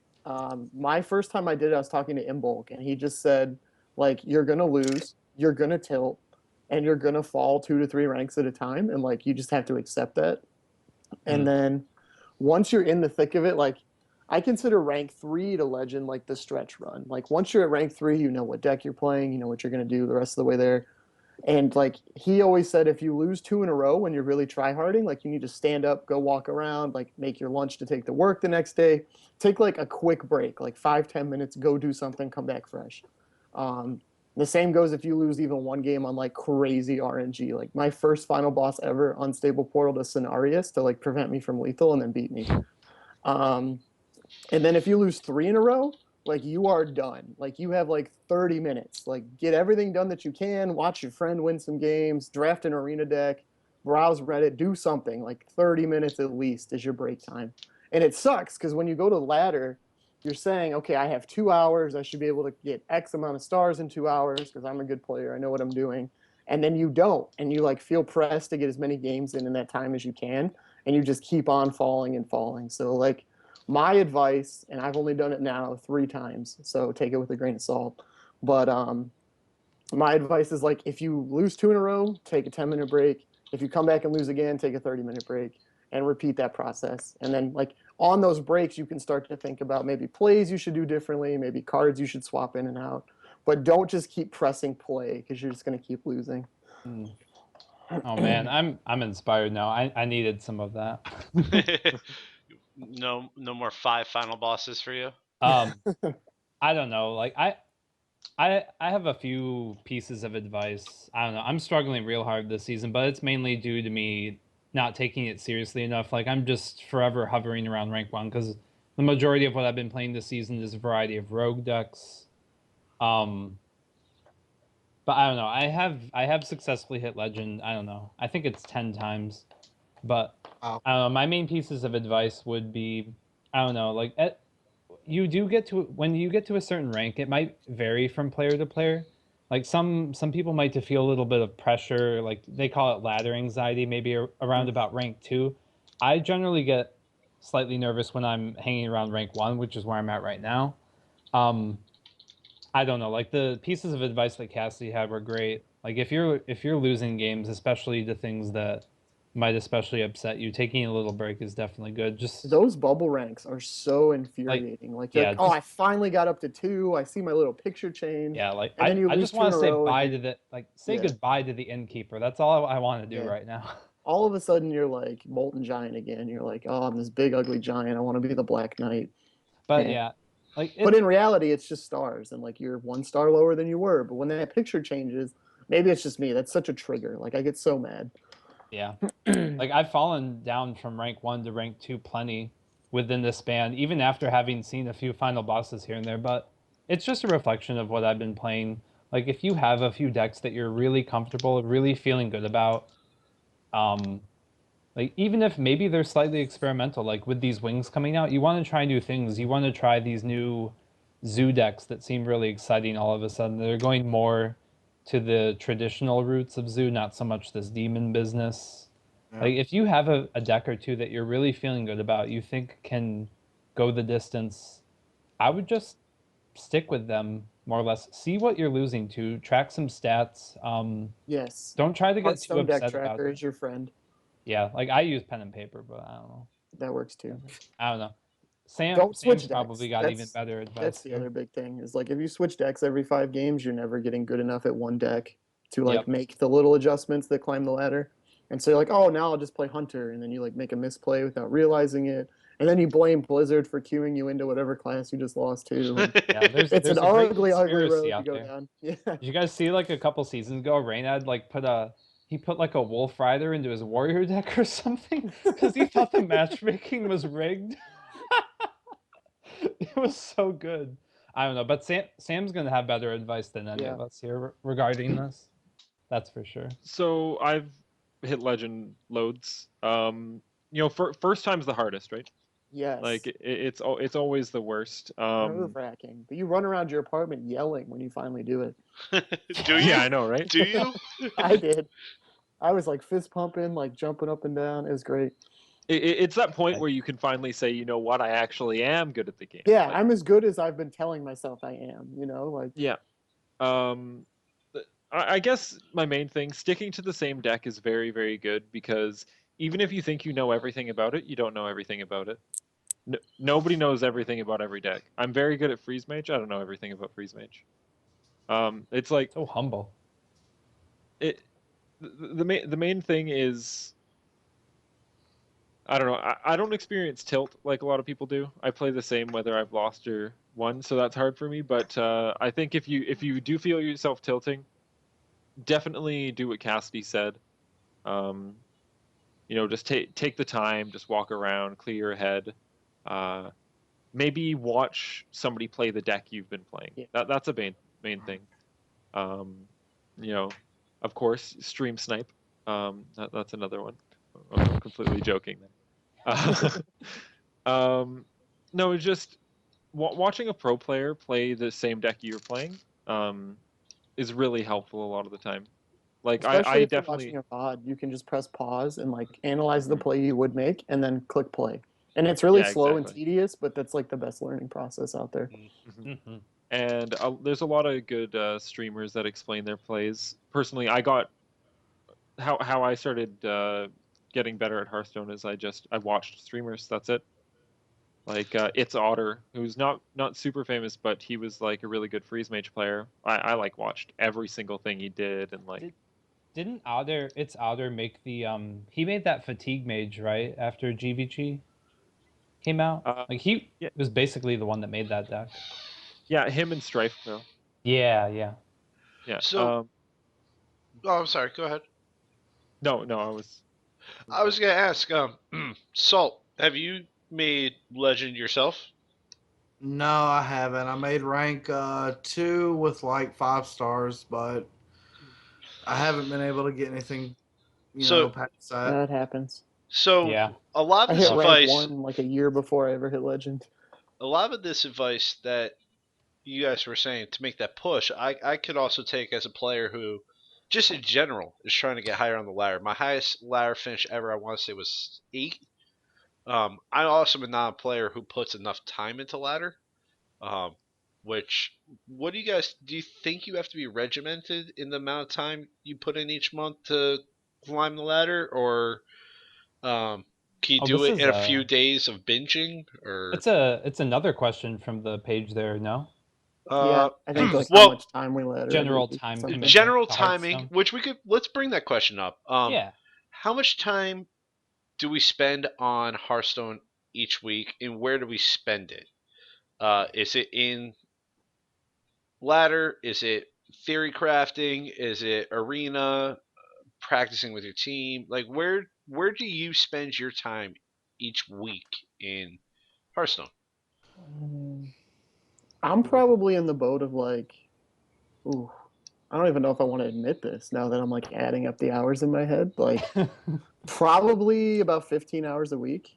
My first time I did it, I was talking to Imbulk, and he just said, like, you're going to lose, you're going to tilt, and you're gonna fall 2 to 3 ranks at a time, and like you just have to accept that. And Mm. then once you're in the thick of it, like I consider rank 3 to legend like the stretch run. Like once you're at rank 3, you know what deck you're playing, you know what you're gonna do the rest of the way there. And like he always said, if you lose 2 in a row when you're really tryharding, like you need to stand up, go walk around, like make your lunch to take to work the next day. Take like a quick break, like 5-10 minutes, go do something, come back fresh. The same goes if you lose even one game on like crazy RNG. Like my first final boss ever, unstable portal to Cenarius to like prevent me from lethal and then beat me. Um, and then if you lose 3 in a row, like you are done. Like you have like 30 minutes. Like get everything done that you can. Watch your friend win some games. Draft an arena deck. Browse Reddit. Do something. Like 30 minutes at least is your break time. And it sucks because when you go to ladder, you're saying, okay, I have 2 hours. I should be able to get X amount of stars in 2 hours because I'm a good player. I know what I'm doing. And then you don't, and you like feel pressed to get as many games in that time as you can, and you just keep on falling and falling. So like my advice, and I've only done it now 3 times, so take it with a grain of salt. But my advice is like if you lose 2 in a row, take a 10-minute break. If you come back and lose again, take a 30-minute break and repeat that process. And then like on those breaks, you can start to think about maybe plays you should do differently, maybe cards you should swap in and out. But don't just keep pressing play because you're just going to keep losing. Mm. Oh man, I'm inspired now. I needed some of that. No more 5 final bosses for you. I don't know. Like I have a few pieces of advice. I don't know. I'm struggling real hard this season, but it's mainly due to me not taking it seriously enough. Like I'm just forever hovering around rank 1 because the majority of what I've been playing this season is a variety of rogue decks. But I don't know. I have successfully hit legend. I don't know. I think it's 10 times. But Wow. I don't know. My main pieces of advice would be I don't know. Like you do get to when you get to a certain rank, it might vary from player to player. Like some people might to feel a little bit of pressure, like they call it ladder anxiety, maybe around about rank 2. I generally get slightly nervous when I'm hanging around rank 1, which is where I'm at right now. I don't know. Like the pieces of advice that Cassidy had were great. Like if you're losing games, especially the things that might especially upset you, taking a little break is definitely good. Just Those bubble ranks are so like infuriating. Like, you're yeah, like, oh, just I finally got up to 2. I see my little picture change, yeah, like and then you I lose just two want in to a say row, and bye you, to the say yeah, goodbye to the innkeeper. That's all I want to do yeah. right now. All of a sudden, you're like Molten Giant again. You're like, oh, I'm this big ugly giant. I want to be the Black Knight. But And yeah, like but it's in reality, it's just stars, and like you're 1 star lower than you were. But when that picture changes, maybe it's just me. That's such a trigger. Like I get so mad. yeah. Like I've fallen down from rank 1 to rank 2 plenty within this span, even after having seen a few final bosses here and there. But it's just a reflection of what I've been playing. Like if you have a few decks that you're really comfortable, really feeling good about, um, like even if maybe they're slightly experimental, like with these wings coming out, you want to try new things. You want to try these new zoo decks that seem really exciting all of a sudden. They're going more to the traditional roots of zoo, not so much this demon business. Yeah. Like if you have a deck or two that you're really feeling good about, you think can go the distance, I would just stick with them more or less. See what you're losing to, track some stats. Yes, Don't try to get too Hearthstone deck upset about tracker it. is your friend. Yeah, like I use pen and paper, but I don't know. That works too. I don't know. Don't Sam's switch probably decks. got even better advice That's the here. other big thing. Is like if you switch decks every 5 games, you're never getting good enough at one deck to like Yep. make the little adjustments that climb the ladder. And so you're like, oh, now I'll just play Hunter, and then you like make a misplay without realizing it, and then you blame Blizzard for queuing you into whatever class you just lost to. And Yeah, it's an there's a great ugly, ugly road conspiracy to out go there. down. Yeah. Did you guys see like a couple seasons ago, Reynad like he put like a wolf rider into his warrior deck or something because he thought the matchmaking was rigged. It was so good. I don't know, but Sam's gonna have better advice than any Yeah. of us here regarding this. That's for sure. So I've hit legend loads. First time's the hardest, right? Yes. Like it's always the worst. Nerve wracking. But you run around your apartment yelling when you finally do it. Do you? Yeah, I know, right? Do you? I did. I was like fist pumping, like jumping up and down. It was great. It's that point where you can finally say, you know what, I actually am good at the game. Yeah, Like, I'm as good as I've been telling myself I am. You know, like yeah. Um, I guess my main thing, sticking to the same deck is very, very good because even if you think you know everything about it, you don't know everything about it. Nobody knows everything about every deck. I'm very good at Freeze Mage. I don't know everything about Freeze Mage. It's like So humble. it. The main thing is I don't know. I don't experience tilt like a lot of people do. I play the same whether I've lost or won, so that's hard for me. But I think if you do feel yourself tilting, definitely do what Cassidy said. Um, just take the time, just walk around, clear your head. Uh, Maybe watch somebody play the deck you've been playing. Yeah. That's a main thing. Um, you know, of course, stream snipe. That's another one. I'm completely joking there. No, it's just watching a pro player play the same deck you're playing is really helpful a lot of the time. Like Especially I if you're definitely watching a VOD, you can just press pause and like analyze the Mhm. play you would make, and then click play. And it's really Yeah, slow and exactly. tedious, but that's like the best learning process out there. Mhm. Hmm. And there's a lot of good streamers that explain their plays. Personally, I got how I started getting better at Hearthstone is I watched streamers. That's it. Like it's Otter, who's not super famous, but he was like a really good freeze mage player. I like watched every single thing he did, and like Didn't Alder make the he made that fatigue mage, right? After GVG came out? uh, Like he yeah, was basically the one that made that deck. yeah, him and Strife though. Yeah, yeah. Yeah. So, oh, I'm sorry. Go ahead. No, I was. I was gonna ask, Salt, have you made Legend yourself? No, I haven't. I made rank 2 with like 5 stars, but I haven't been able to get anything, So, past that. That happens. so Yeah. a lot I of this hit rank advice, 1 like a year before I ever hit legend. a lot of this advice that you guys were saying to make that push, I could also take as a player who, just in general, is trying to get higher on the ladder. My highest ladder finish ever, I want to say, was 8. I also am not a player who puts enough time into ladder. Um, which, what do you think you have to be regimented in the amount of time you put in each month to climb the ladder, or can you Oh, do this it is in a few days of binging, or it's another question from the page there, no? Yeah, uh, I think like how well, much time we ladder every General week or time something. commitment general to timing, Hearthstone. which let's bring that question up. Yeah. How much time do we spend on Hearthstone each week, and where do we spend it? Is it in ladder? Is it theory crafting? Is it arena? Practicing with your team? Like where do you spend your time each week in Hearthstone? Mm, I'm probably in the boat of like, ooh, I don't even know if I want to admit this now that I'm like adding up the hours in my head. Like probably about 15 hours a week,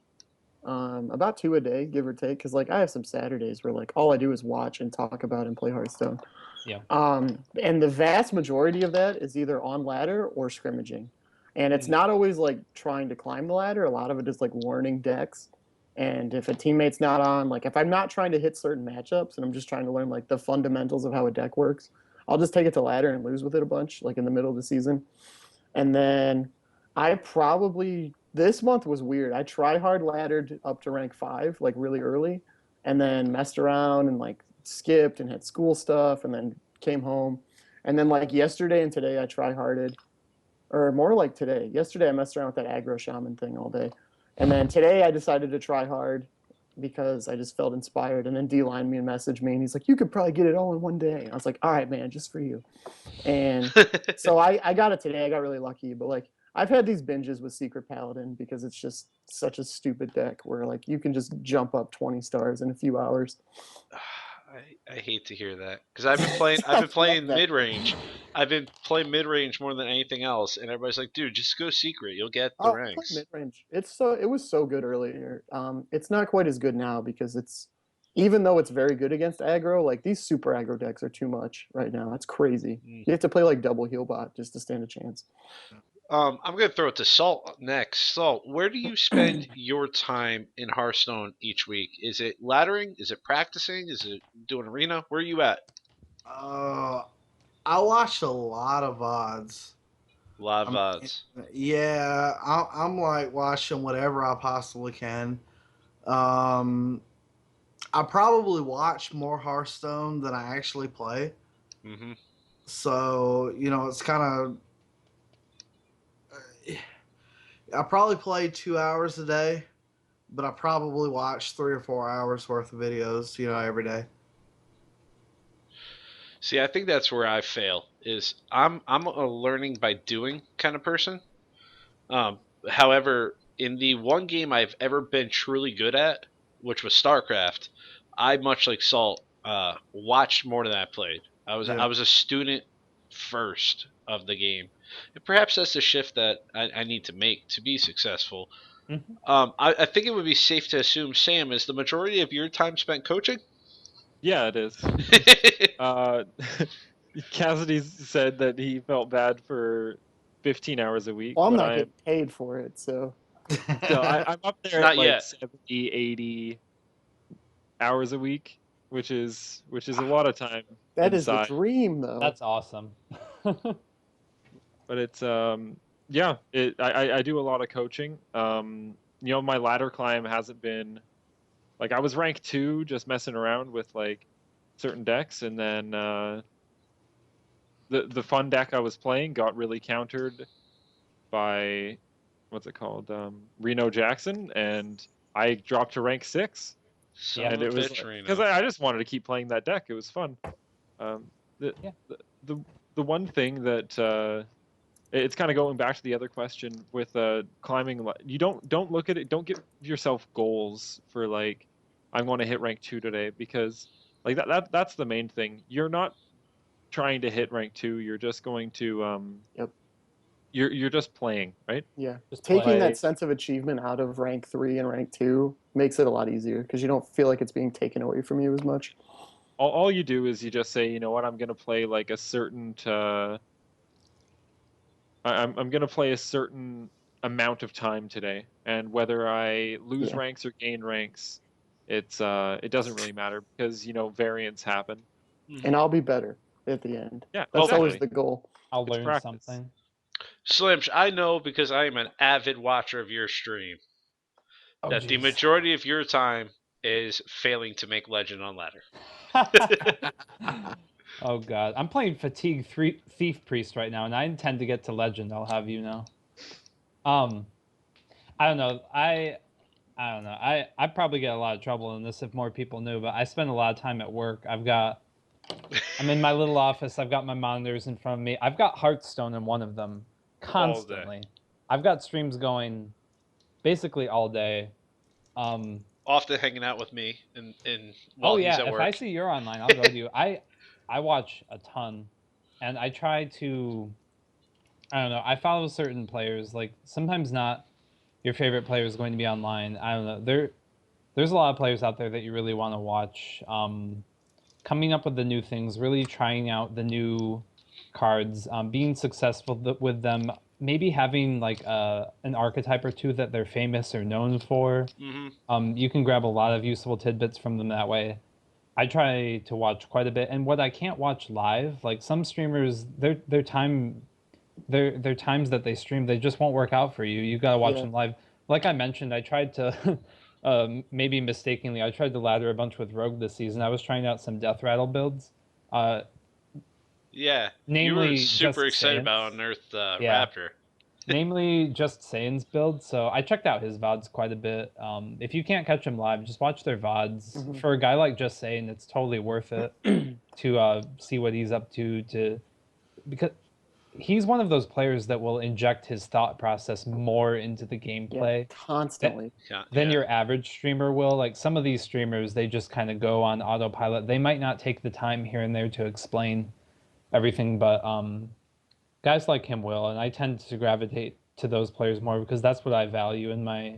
about 2 a day, give or take. Because like I have some Saturdays where like all I do is watch and talk about and play Hearthstone. Yeah. And the vast majority of that is either on ladder or scrimmaging. And it's not always like trying to climb the ladder. A lot of it is like warning decks. And if a teammate's not on, like if I'm not trying to hit certain matchups and I'm just trying to learn like the fundamentals of how a deck works, I'll just take it to ladder and lose with it a bunch, like in the middle of the season. And then I probably this month was weird. I try hard laddered up to rank 5 like really early, and then messed around and like skipped and had school stuff, and then came home, and then like yesterday and today I try harded, or more like today. Yesterday I messed around with that aggro shaman thing all day, and then today I decided to try hard because I just felt inspired. And then D-line me and messaged me, and he's like, "You could probably get it all in one day." And I was like, "All right, man, just for you." And so I got it today. I got really lucky. But like I've had these binges with Secret Paladin because it's just such a stupid deck where like you can just jump up 20 stars in a few hours. I hate to hear that because I've been I love playing that. mid range. I've been playing mid range more than anything else, and everybody's like, "Dude, just go secret. You'll get the Oh, I play ranks." mid range. It was so good earlier. It's not quite as good now because it's even though it's very good against aggro, like these super aggro decks are too much right now. That's crazy. Mm. You have to play like double heal bot just to stand a chance. I'm gonna throw it to Salt next. Salt, where do you spend your time in Hearthstone each week? Is it laddering? Is it practicing? Is it doing arena? Where are you at? Uh, I watch a lot of VODs. Live I mean, odds. yeah, I'm like watching whatever I possibly can. Um, I probably watch more Hearthstone than I actually play. Mm-hmm. So, it's kind of. I probably play 2 hours a day, but I probably watch 3 or 4 hours worth of videos, every day. See, I think that's where I fail. Is I'm a learning by doing kind of person. However, in the one game I've ever been truly good at, which was StarCraft, I much like Salt watched more than I played. I Yeah. was a student first of the game, and perhaps that's the shift that I need to make to be successful. Mhm. I think it would be safe to assume, Sam, is the majority of your time spent coaching? Yeah, it is. Uh, Cassidy said that he felt bad for 15 hours a week, Well, I'm but not getting paid for it, so I'm up there at Not like yet. 70, 80 hours a week, which is a lot of time that is the inside. dream, though. That's awesome. But it's yeah, I do a lot of coaching. My ladder climb hasn't been like I was rank 2 just messing around with like certain decks, and then the fun deck I was playing got really countered by what's it called, Reno Jackson, and I dropped to rank 6. Son Yeah. of And a it was bitch, because Reno. I just wanted to keep playing that deck. It was fun. Um, the, Yeah. the the one thing that it's kind of going back to the other question with climbing. You don't look at it. Don't give yourself goals for like I want to hit rank 2 today, because like that's the main thing. You're not trying to hit rank 2. You're just going to Yep. you're just playing, right? Yeah. Just Taking play. that Like sense of achievement out of rank 3 and rank 2 makes it a lot easier because you don't feel like it's being taken away from you as much. all you do is you just say, you know what, I'm gonna play like a certain I'm gonna play a certain amount of time today, and whether I lose Yeah. ranks or gain ranks, it doesn't really matter, because variants happen. And I'll be better at the end. Yeah, That's always exactly. the goal. I'll It's learn practice. something. Slimsh, I know because I am an avid watcher of your stream Oh, that the jeez. majority of your time is failing to make legend on ladder. Oh god, I'm playing Fatigue Thief Priest right now, and I intend to get to Legend. I'll have you know. Um, I don't know. I don't know. I probably get a lot of trouble in this if more people knew, but I spend a lot of time at work. I'm in my little office. I've got my monitors in front of me. I've got Hearthstone in one of them All day. constantly. I've got streams going basically all day. Often hanging out with me and Oh while he's yeah, at if I work. see you're online, I'll go to you. I watch a ton, and I try to. I don't know. I follow certain players. Like sometimes not your favorite player is going to be online. I don't know. There's a lot of players out there that you really want to watch. Coming up with the new things, really trying out the new cards, being successful with them. Maybe having like an archetype or two that they're famous or known for. Hmm. You can grab a lot of useful tidbits from them that way. I try to watch quite a bit, and what I can't watch live, like some streamers, their times that they stream, they just won't work out for you. You gotta watch Yeah. them live. Like I mentioned, I tried to, maybe mistakenly, I tried to ladder a bunch with Rogue this season. I was trying out some Death Rattle builds, uh, Yeah, you were namely just super excited about Saiyans. Unearthed Yeah, Raptor. namely just Saiyans build. So I checked out his VODs quite a bit. If you can't catch him live, just watch their VODs. Mhm. For a guy like Just Saiyan, it's totally worth it to see what he's up to because he's one of those players that will inject his thought process more into the Yeah. gameplay Constantly. than Yeah. your average streamer will. Like some of these streamers, they just kind of go on autopilot. They might not take the time here and there to explain everything, but guys like him will, and I tend to gravitate to those players more because that's what I value in my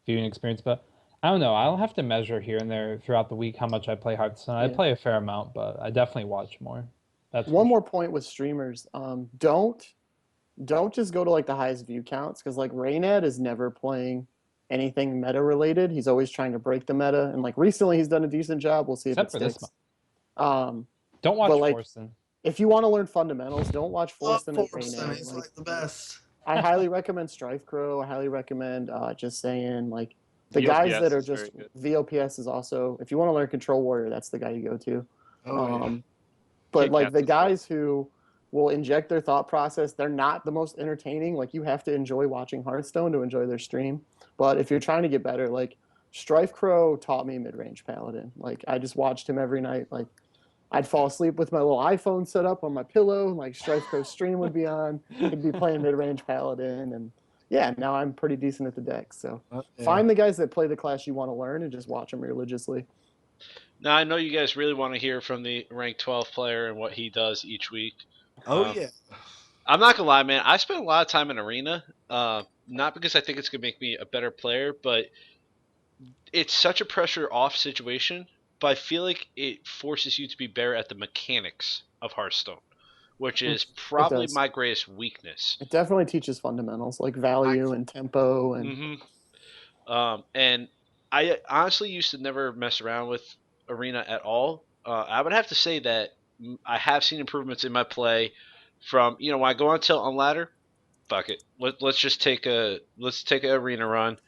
viewing experience. But I don't know. I'll have to measure here and there throughout the week how much I play Hearthstone. I Yeah. play a fair amount, but I definitely watch more. That's One for more point with streamers. Don't just go to like the highest view counts because like Raynad is never playing anything meta related. He's always trying to break the meta, and like recently he's done a decent job. We'll see if Except it for this sticks. Um, Don't watch but like Forsen. if you want to learn fundamentals, don't watch Love Forced and Forreston. He's like the best. I highly recommend Strife Crow. I highly recommend just saying like the guys VOPS that are is very just good. VOPS is also if you want to learn Control Warrior, that's the guy you go to. Oh, yeah. But Kit like the Kats as well. guys who will inject their thought process, they're not the most entertaining. Like you have to enjoy watching Hearthstone to enjoy their stream. But if you're trying to get better, like Strife Crow taught me mid-range paladin. Like I just watched him every night. Like I'd fall asleep with my little iPhone set up on my pillow, and like Strife Crow stream would be on. He'd be playing mid-range paladin, and yeah, now I'm pretty decent at the deck. So Yeah. find the guys that play the class you want to learn and just watch them religiously. Now I know you guys really want to hear from the rank 12 player and what he does each week. Oh, Um, yeah. I'm not gonna lie, man. I spent a lot of time in arena, not because I think it's gonna make me a better player, but it's such a pressure off situation. But I feel like it forces you to be better at the mechanics of Hearthstone, which is probably does. my greatest weakness. It definitely teaches fundamentals like value and tempo and And I honestly used to never mess around with arena at all. I would have to say that I have seen improvements in my play from when I go on tilt on ladder. Fuck it, let's just take a arena run,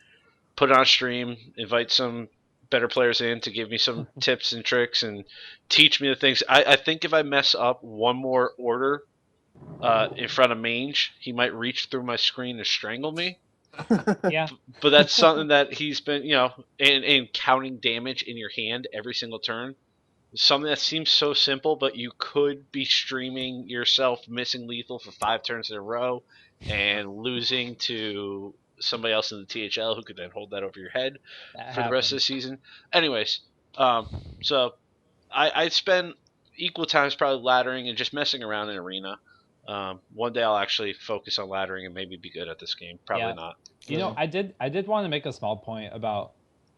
put it on stream, invite some better players in to give me some tips and tricks and teach me the things. I think if I mess up one more order in front of Mange, he might reach through my screen to strangle me. Yeah. But that's something that he's been, and counting damage in your hand every single turn. Something that seems so simple, but you could be streaming yourself missing lethal for 5 turns in a row and losing to somebody else in the THL who could then hold that over your head That for the rest of the happens. season. Anyways, so I spend equal times probably laddering and just messing around in arena. One day I'll actually focus on laddering and maybe be good at this game. Probably Yeah. not. You know, I did want to make a small point about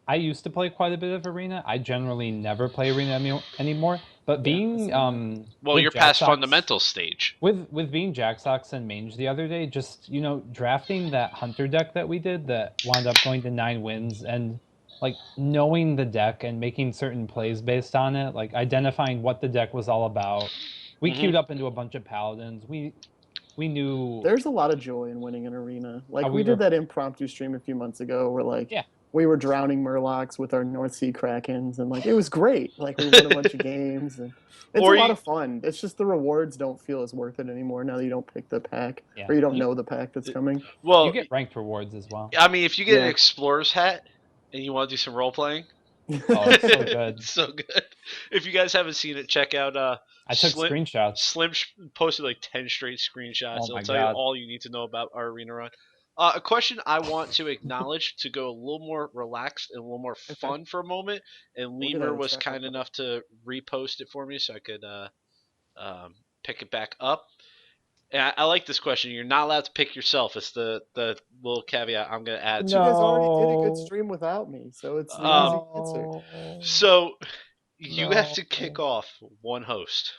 I used to play quite a bit of arena. I generally never play arena anymore. But being Well, with you're past Jacksox- fundamental stage. with being Jacksox and Mange the other day, just drafting that hunter deck that we did that wound up going to 9 wins and like knowing the deck and making certain plays based on it, like identifying what the deck was all about. We queued up into a bunch of paladins. We knew there's a lot of joy in winning an arena. Like we we did were- that impromptu stream a few months ago where like Yeah. we were drowning Murlocs with our North Sea Krakens and like it was great. Like we won a bunch of games and it's Or a lot you- of fun. It's just the rewards don't feel as worth it anymore now that you don't pick the pack Yeah. or you don't know the pack that's coming. Well, you get ranked rewards as well. I mean, if you get an Yeah. explorer's hat and you want to do some role playing, Oh, it's so good. it's so good. If you guys haven't seen it, check out. I took screenshots. Slim posted like 10 straight screenshots. Oh It'll my tell you God. all you need to know about our arena run. A question I want to acknowledge to go a little more relaxed and a little more fun for a moment, and Look at Lemur that, was it's kind enough to repost it for me so I could pick it back up. And I like this question. You're not allowed to pick yourself. It's the little caveat I'm going to add You to it. guys already did a good No. stream without me, so it's an Um, easy answer. So you have to No. kick off one host.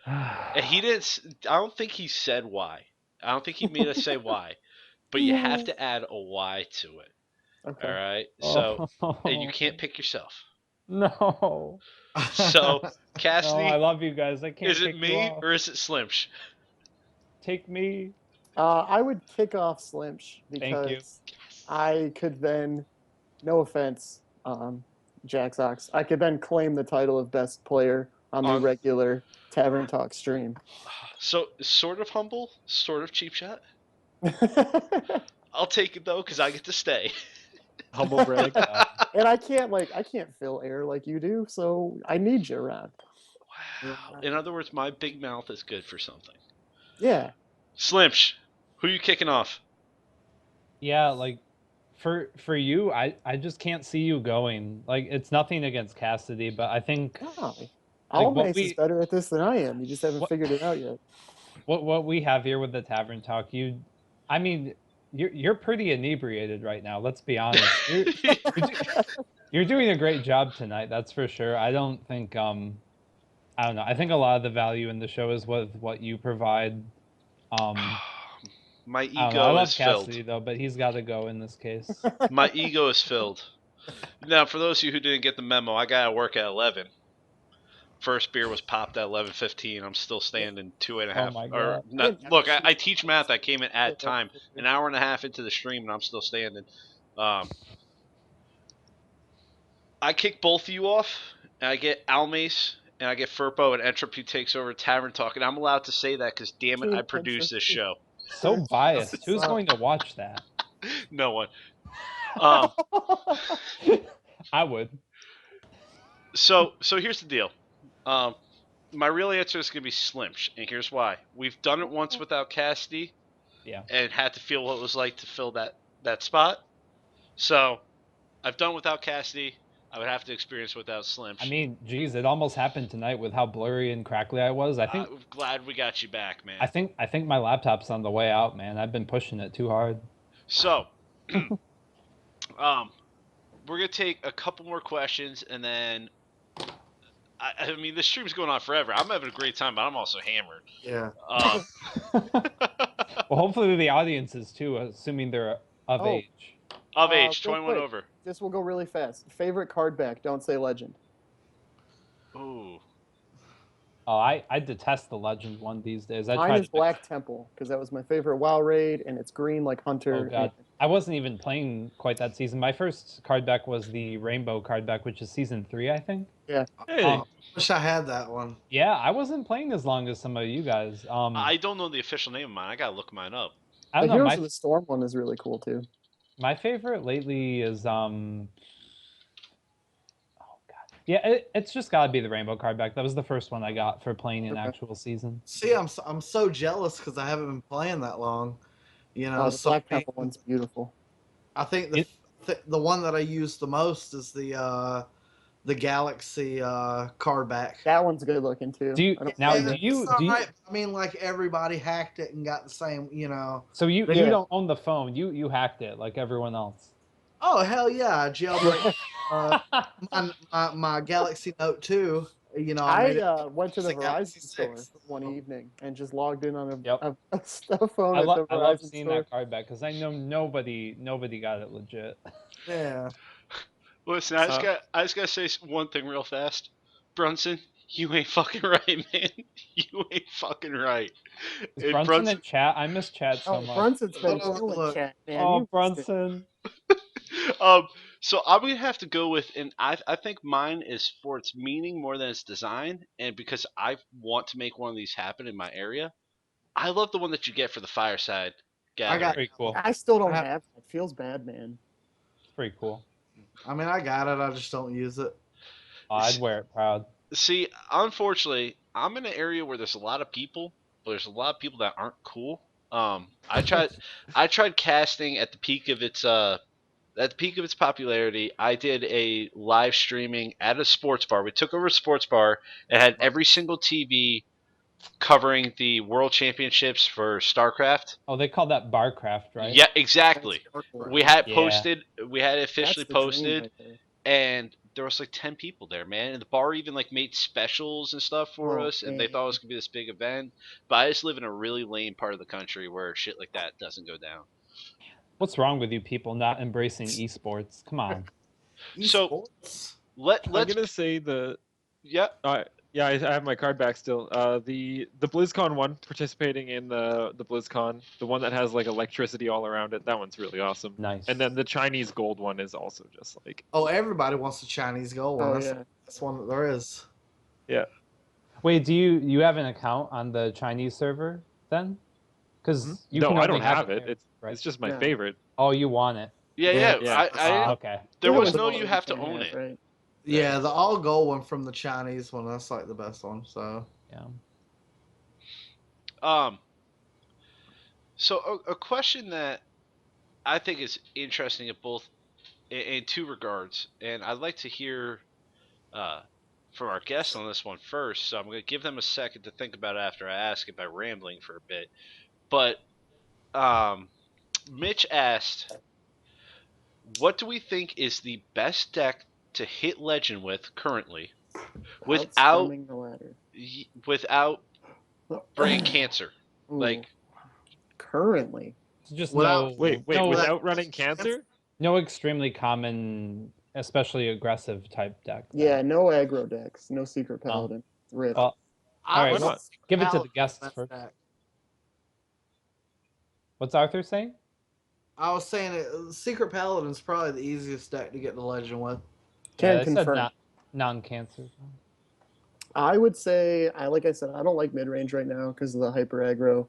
And he didn't. I don't think he said why. I don't think he made us say why. But you have to add a why to it. Okay. All right. So and you Oh. can't pick yourself. No. So No, Cassidy, I love you guys. I can't. is it kick you me off. or is it Slimsh? Take me. I would kick off Slimsh Thank you. because I could then, no offense, Jacksox, I could then claim the title of best player on the On- regular Tavern Talk stream. So sort of humble, sort of cheap shot. I'll take it though because I get to stay. Humble brag. And I can't fill air like you do, so I need you around. Wow. In other words, my big mouth is good for something. Yeah. Slimsh, who you kicking off? Yeah, like for you, I just can't see you going. Like it's nothing against Cassidy, but I think Oh, what Almace is better at this than I am. You just haven't figured it out yet. what we have here with the Tavern Talk, I mean, you're pretty inebriated right now. Let's be honest. You're doing a great job tonight. That's for sure. I don't think I don't know. I think a lot of the value in the show is with what you provide. My I don't know. I ego love is Cassidy filled. though, but he's got to go in this case. My ego is filled. Now, for those of you who didn't get the memo, I gotta work at 11. First beer was popped at 11:15. I'm still standing 2.5. Oh my Or God. not, look, I teach math. I came in at time, an hour and a half into the stream, and I'm still standing. I kick both of you off, and I get Almace, and I get Furpo, and Entropy takes over Tavern Talk, and I'm allowed to say that because, damn it, I produce this show. So biased. Who's going to watch that? No one. I would. So here's the deal. My real answer is going to be Slimsh, and here's why. We've done it once without Cassidy, Yeah. and had to feel what it was like to fill that spot. So I've done without Cassidy. I would have to experience without Slimsh. I mean, geez, it almost happened tonight with how blurry and crackly I was. I think I'm glad we got you back, man. I think my laptop's on the way out, man. I've been pushing it too hard. So, we're gonna take a couple more questions, and then I mean, this stream's going on forever. I'm having a great time, but I'm also hammered. Yeah. Well, hopefully the audience is too, assuming they're of age. Of age, real 21 quick, over. This will go really fast. Favorite card back? Don't say legend. Ooh. Oh, I detest the legend one these days. I Mine tried is Black Temple because that was my favorite WoW raid, and it's green like Hunter. Oh god, I wasn't even playing quite that season. My first card back was the Rainbow card back, which is season 3, I think. Yeah. Hey, Wish I had that one. Yeah, I wasn't playing as long as some of you guys. I don't know the official name of mine. I gotta look mine up. I The don't know. Heroes of the Storm one is really cool too. My favorite lately is oh god, yeah, it's just gotta be the Rainbow card back. That was the first one I got for playing an actual season. See, I'm so jealous because I haven't been playing that long. You know, The so Black Temple one's beautiful. I think the one that I use the most is the Galaxy card back. That one's good looking too. Do you I don't now? mind Do it. you? It's alright. I mean, like everybody hacked it and got the same. You know. So you Yeah. don't own the phone. You hacked it like everyone else. Oh hell yeah! I jailbreak my Galaxy Note 2. You know, I went to the It's like Galaxy Verizon store 6. one evening and just logged in on Yep. a phone I, at the I love Verizon seeing store. that card back because I know nobody got it legit. Yeah. Listen, I just gotta say one thing real fast. Brunson, you ain't fucking right, man. You ain't fucking right. Is And Brunson in chat? I miss chat so Oh, much. Brunson's been Look, killing look. chat, man. Oh, You missed it. Brunson. So I'm gonna have to go with, and I think mine is for its meaning more than its design, and because I want to make one of these happen in my area. I love the one that you get for the fireside gathering. Pretty cool. I still don't I- have it. It feels bad, man. It's pretty cool. I mean, I got it. I just don't use it. Oh, I'd wear it proud. See, unfortunately, I'm in an area where there's a lot of people, but there's a lot of people that aren't cool. I tried casting at the peak of its popularity. I did a live streaming at a sports bar. We took over a sports bar and had every single TV covering the World Championships for StarCraft. Oh, they call that Barcraft, right? Yeah, exactly. That's hardcore. We had Yeah. posted. We had it officially That's the dream posted. right there. And there was like 10 people there, man. And the bar even like made specials and stuff for Oh, us, and they man. thought it was gonna be this big event. But I just live in a really lame part of the country where shit like that doesn't go down. What's wrong with you people not embracing esports? Come on. So- Esports? Let's I'm gonna say yeah. yeah, I have my card back still. The BlizzCon one, participating in the BlizzCon, the one that has like electricity all around it. That one's really awesome. Nice. And then the Chinese gold one is also just like Oh, everybody wants the Chinese gold one. Oh, that's, yeah. that's one that there is. Wait, do you have an account on the Chinese server then? Because you no, can I only don't have there, it. right? It's just my Yeah. favorite. Oh, you want it? Yeah. Yeah. Okay. There Yeah, was with no the you have to can own it. right? Yeah, the all gold one from the Chinese one. That's like the best one. So Yeah. So a question that I think is interesting at both in two regards, and I'd like to hear from our guests on this one first. So I'm going to give them a second to think about it after I ask it by rambling for a bit. But Mitch asked, "What do we think is the best deck to hit Legend with currently, without Outswimming the ladder. without brain cancer?" Ooh, Like, currently. It's just Without- no. Wait, no, without running cancer? no extremely common especially aggressive type deck. Yeah, no aggro decks, no secret paladin. Rip. Well, I all right, was well, give it to the Paladin's guests best first. deck. What's Arthur saying? I was saying Secret Paladin's probably the easiest deck to get the legend with. Can They said confirm. non-cancer. I would say, like I said, I don't like mid range right now because of the hyper aggro.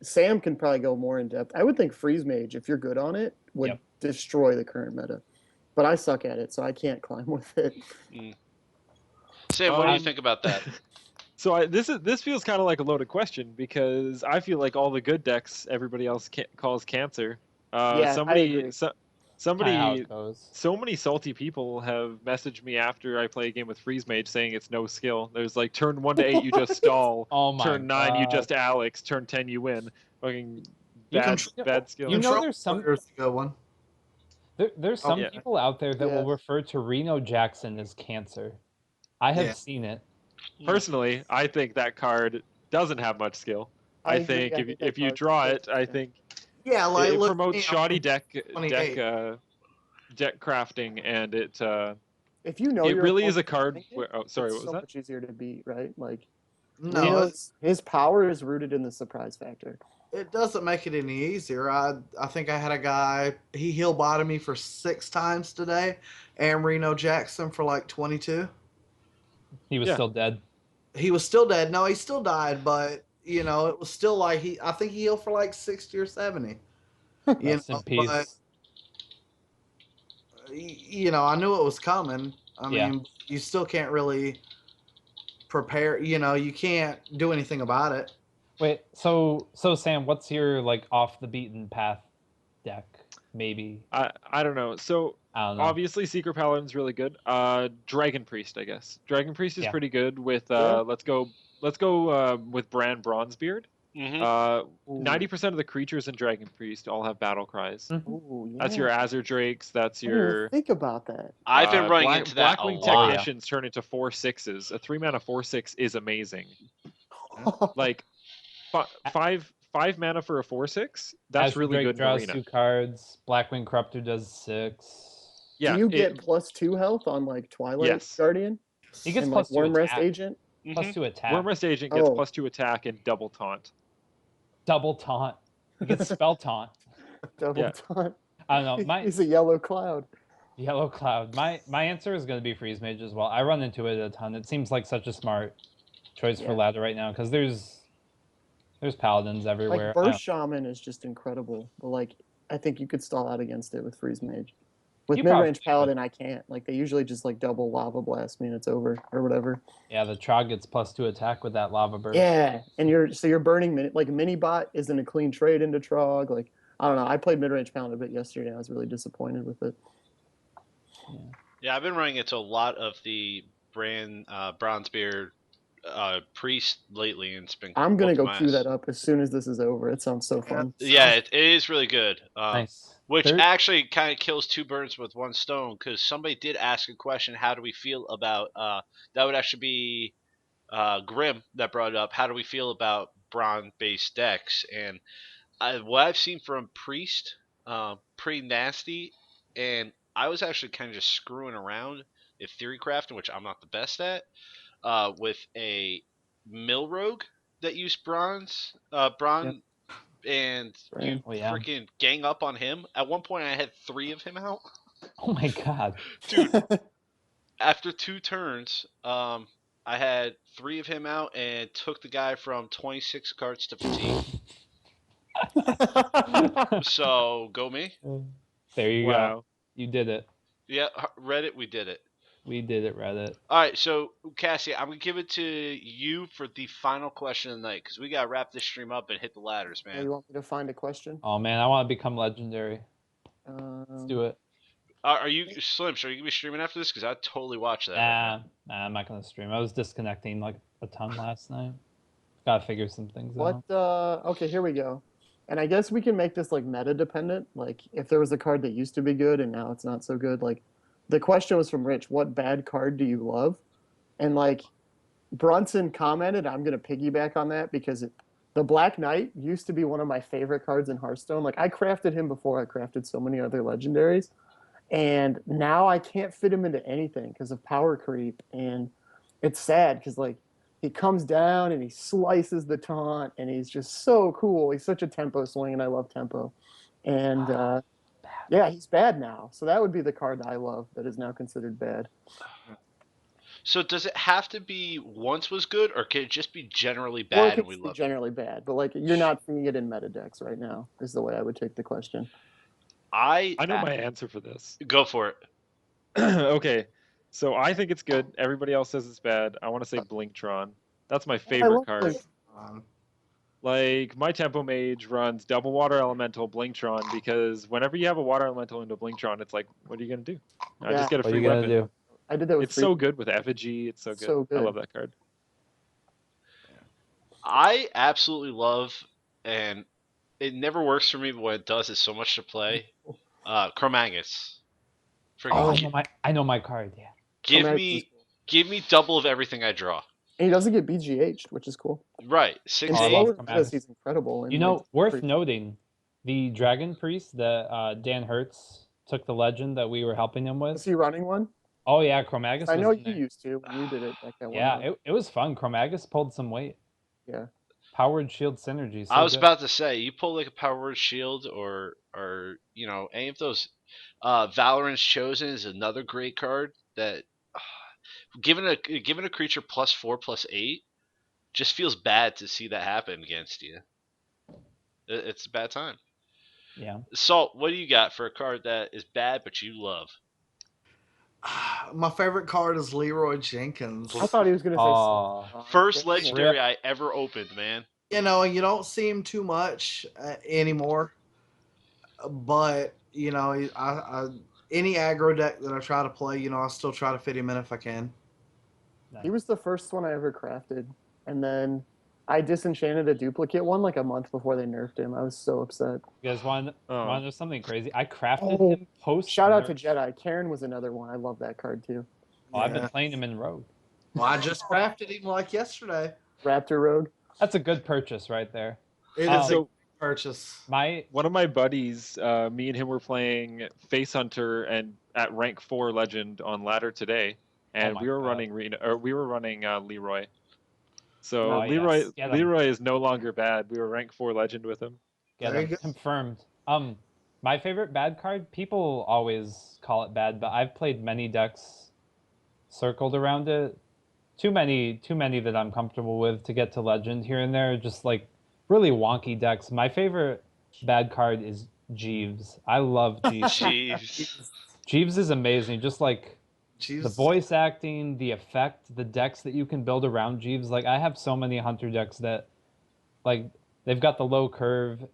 Sam can probably go more in depth. I would think Freeze Mage, if you're good on it, would Yep. destroy the current meta. But I suck at it, so I can't climb with it. Sam, what do you Um, think about that? So this feels kind of like a loaded question because I feel like all the good decks everybody else calls cancer. Yeah, I agree. Kinda how Somebody, it goes. so many salty people have messaged me after I play a game with Freeze Mage saying it's no skill. There's like turn 1 to 8 you just stall, Oh my turn 9 you God. just Alex, turn 10 you win. Fucking You bad can- bad skill. You know, Control there's some Warrior's a good one. there's some yeah. people out there that will Yeah. refer to Reno Jackson as cancer. I have Yeah. seen it. Personally, I think that card doesn't have much skill. I agree. think I if think that if you card's draw so it, I decent. think Yeah, like it look, promotes shoddy deck 28. deck crafting, and If you know it your really is a opponent's card playing it, where, oh sorry, it's what was so that? much easier to beat, right? Like No, Reno's his power is rooted in the surprise factor. it doesn't make it any easier. I think I had a guy, he heal bottomed me for 6 times today, and Reno Jackson for like 22. He was Yeah. still dead. He was still dead. No, he still died, but you know, it was still like I think he healed for like 60 or 70. You Rest in know, peace. but you know, I knew it was coming. I Yeah. mean, you still can't really prepare, you know, you can't do anything about it. Wait, so Sam, what's your like off the beaten path deck? Maybe. I don't know. So I don't know. obviously Secret Paladin's really good. Dragon Priest, I guess. Dragon Priest is Yeah. pretty good with Yeah. let's go with Bran Bronzebeard. Mm-hmm. 90% of the creatures in Dragon Priest all have battle cries. Ooh, yeah. That's your Azure Drakes, that's I didn't even your think about that. I've been running into that a Blackwing lot. Technicians turn into 4/6s. A 3-mana 4/6 is amazing. Like five mana for a 4/6, that's Azure really Drake good in draws Arena. 2 cards. Blackwing Corruptor does 6. Yeah, Do you get +2 health on like Twilight Yes. Guardian He gets and like +2 Wormrest attack. Agent? Plus 2 attack. Wormrest Agent gets Oh. +2 attack and double taunt. Double taunt. He gets spell taunt. Double Yeah. taunt. I don't know. My He's a yellow cloud. Yellow Cloud. My answer is going to be Freeze Mage as well. I run into it a ton. It seems like such a smart choice for Yeah. ladder right now because there's paladins everywhere. Like Burst Shaman is just incredible, but like I think you could stall out against it with Freeze Mage. With You mid probably range could. Paladin, I can't. Like they usually just like double Lava Blast me and it's over or whatever. Yeah, the Trog gets +2 attack with that lava burst. Yeah, and you're burning like mini bot isn't a clean trade into Trog. Like I don't know. I played mid range Paladin a bit yesterday. And I was really disappointed with it. Yeah, I've been running into a lot of the Bronzebeard Priest lately, and it's been. I'm gonna whooping go my queue ass. that up as soon as this is over. It sounds so fun. Yeah, it is really good. Nice. Which There- actually kind of kills 2 birds with 1 stone, because somebody did ask a question: how do we feel about that? Would actually be Grim that brought it up. How do we feel about bronze-based decks? And what I've seen from Priest, pretty nasty. And I was actually kind of just screwing around at Theory Crafting, which I'm not the best at, with a Mill Rogue that used bronze, and you Oh, yeah. freaking gang up on him. At one point, I had 3 of him out. Oh my god. Dude, after 2 turns, I had 3 of him out and took the guy from 26 cards to fatigue. So, go me. There you go. Wow. You did it. Yeah, Reddit, we did it. We did it, Reddit. All right, so Cassie, I'm gonna give it to you for the final question of the night because we gotta wrap this stream up and hit the ladders, Yeah, man. you want me to find a question? Oh man, I want to become legendary. Let's do it. Are you Slim? So are you gonna be streaming after this? Because I totally watch that. Nah, I'm not gonna stream. I was disconnecting like a ton last night. Gotta figure some things out. What? Okay, here we go. And I guess we can make this like meta dependent. Like if there was a card that used to be good and now it's not so good. Like the question was from Rich: what bad card do you love? And like Brunson commented, I'm gonna piggyback on that because the Black Knight used to be one of my favorite cards in Hearthstone. Like I crafted him before I crafted so many other legendaries, and now I can't fit him into anything because of power creep, and it's sad because like he comes down and he slices the taunt, and he's just so cool. He's such a tempo swing, and I love tempo, and yeah, he's bad now. So that would be the card that I love that is now considered bad. So does it have to be once was good, or can it just be generally Or it bad could and we just be love it? generally bad, but like you're not seeing it in meta decks right now. Is the way I would take the question. I I know my answer for this. go for it. Okay, so I think it's good. Everybody else says it's bad. I want to say Blinktron. That's my I favorite love card. Blink. Like my Tempo Mage runs double Water Elemental Blinktron because whenever you have a Water Elemental into Blinktron, it's like, what are you gonna do? I Yeah. just get a What are free you gonna weapon. do? I did that with It's so good with Effigy. It's so good. So I good. love that card. I absolutely love, and it never works for me, but when it does, it's so much to play. Chromangus. Oh, Freaking I know my card. Yeah. give Chromangus is me cool. give me double of everything I draw. And he doesn't get BGH'd, which is cool. Right, In 6 Oh, I eight. love slower Chromangus. metas, he's incredible. And You know, like, worth noting, the Dragon Priest that Dan Hertz took the legend that we were helping him is with. he running one? Oh yeah, Chromagus. I was know in you there. used to when you did it back that one. Yeah, month. it was fun. Chromagus pulled some weight. Yeah. Powered shield synergy. So I was good. about to say, you pull like a Power Word Shield or any of those. Valorant's Chosen is another great card that, given a creature +4/+8, just feels bad to see that happen against you. It's a bad time. Yeah. Salt, what do you got for a card that is bad but you love? My favorite card is Leroy Jenkins. I thought he was gonna say. Oh. First dang it. legendary I ever opened, man. You know, you don't see him too much anymore, but you know, any aggro deck that I try to play, you know, I still try to fit him in if I can. He was the first one I ever crafted, and then I disenchanted a duplicate one like a month before they nerfed him. I was so upset. You guys want Oh. to know something crazy? I crafted Oh, him post. Shout out to nerf. Jedi. Karen was another one. I love that card too. Oh, I've been Yeah. playing him in Rogue. Well, I just crafted him like yesterday. Raptor Rogue. That's a good purchase right there. It is Um, a So purchase. one of my buddies, me and him were playing Face Hunter and at rank 4 Legend on ladder today, and my we were God. running Leroy. So Oh, yes. Get him. Leroy is no longer bad. We were rank 4 Legend with him. Get There him. you go. Confirmed. My favorite bad card. People always call it bad, but I've played many decks circled around it. Too many that I'm comfortable with to get to legend here and there. Just like really wonky decks. My favorite bad card is Jeeves. I love Jeeves. Jeez. Jeeves is amazing. Just like Jeez. the voice acting, the effect, the decks that you can build around Jeeves. Like I have so many hunter decks that like they've got the low curve.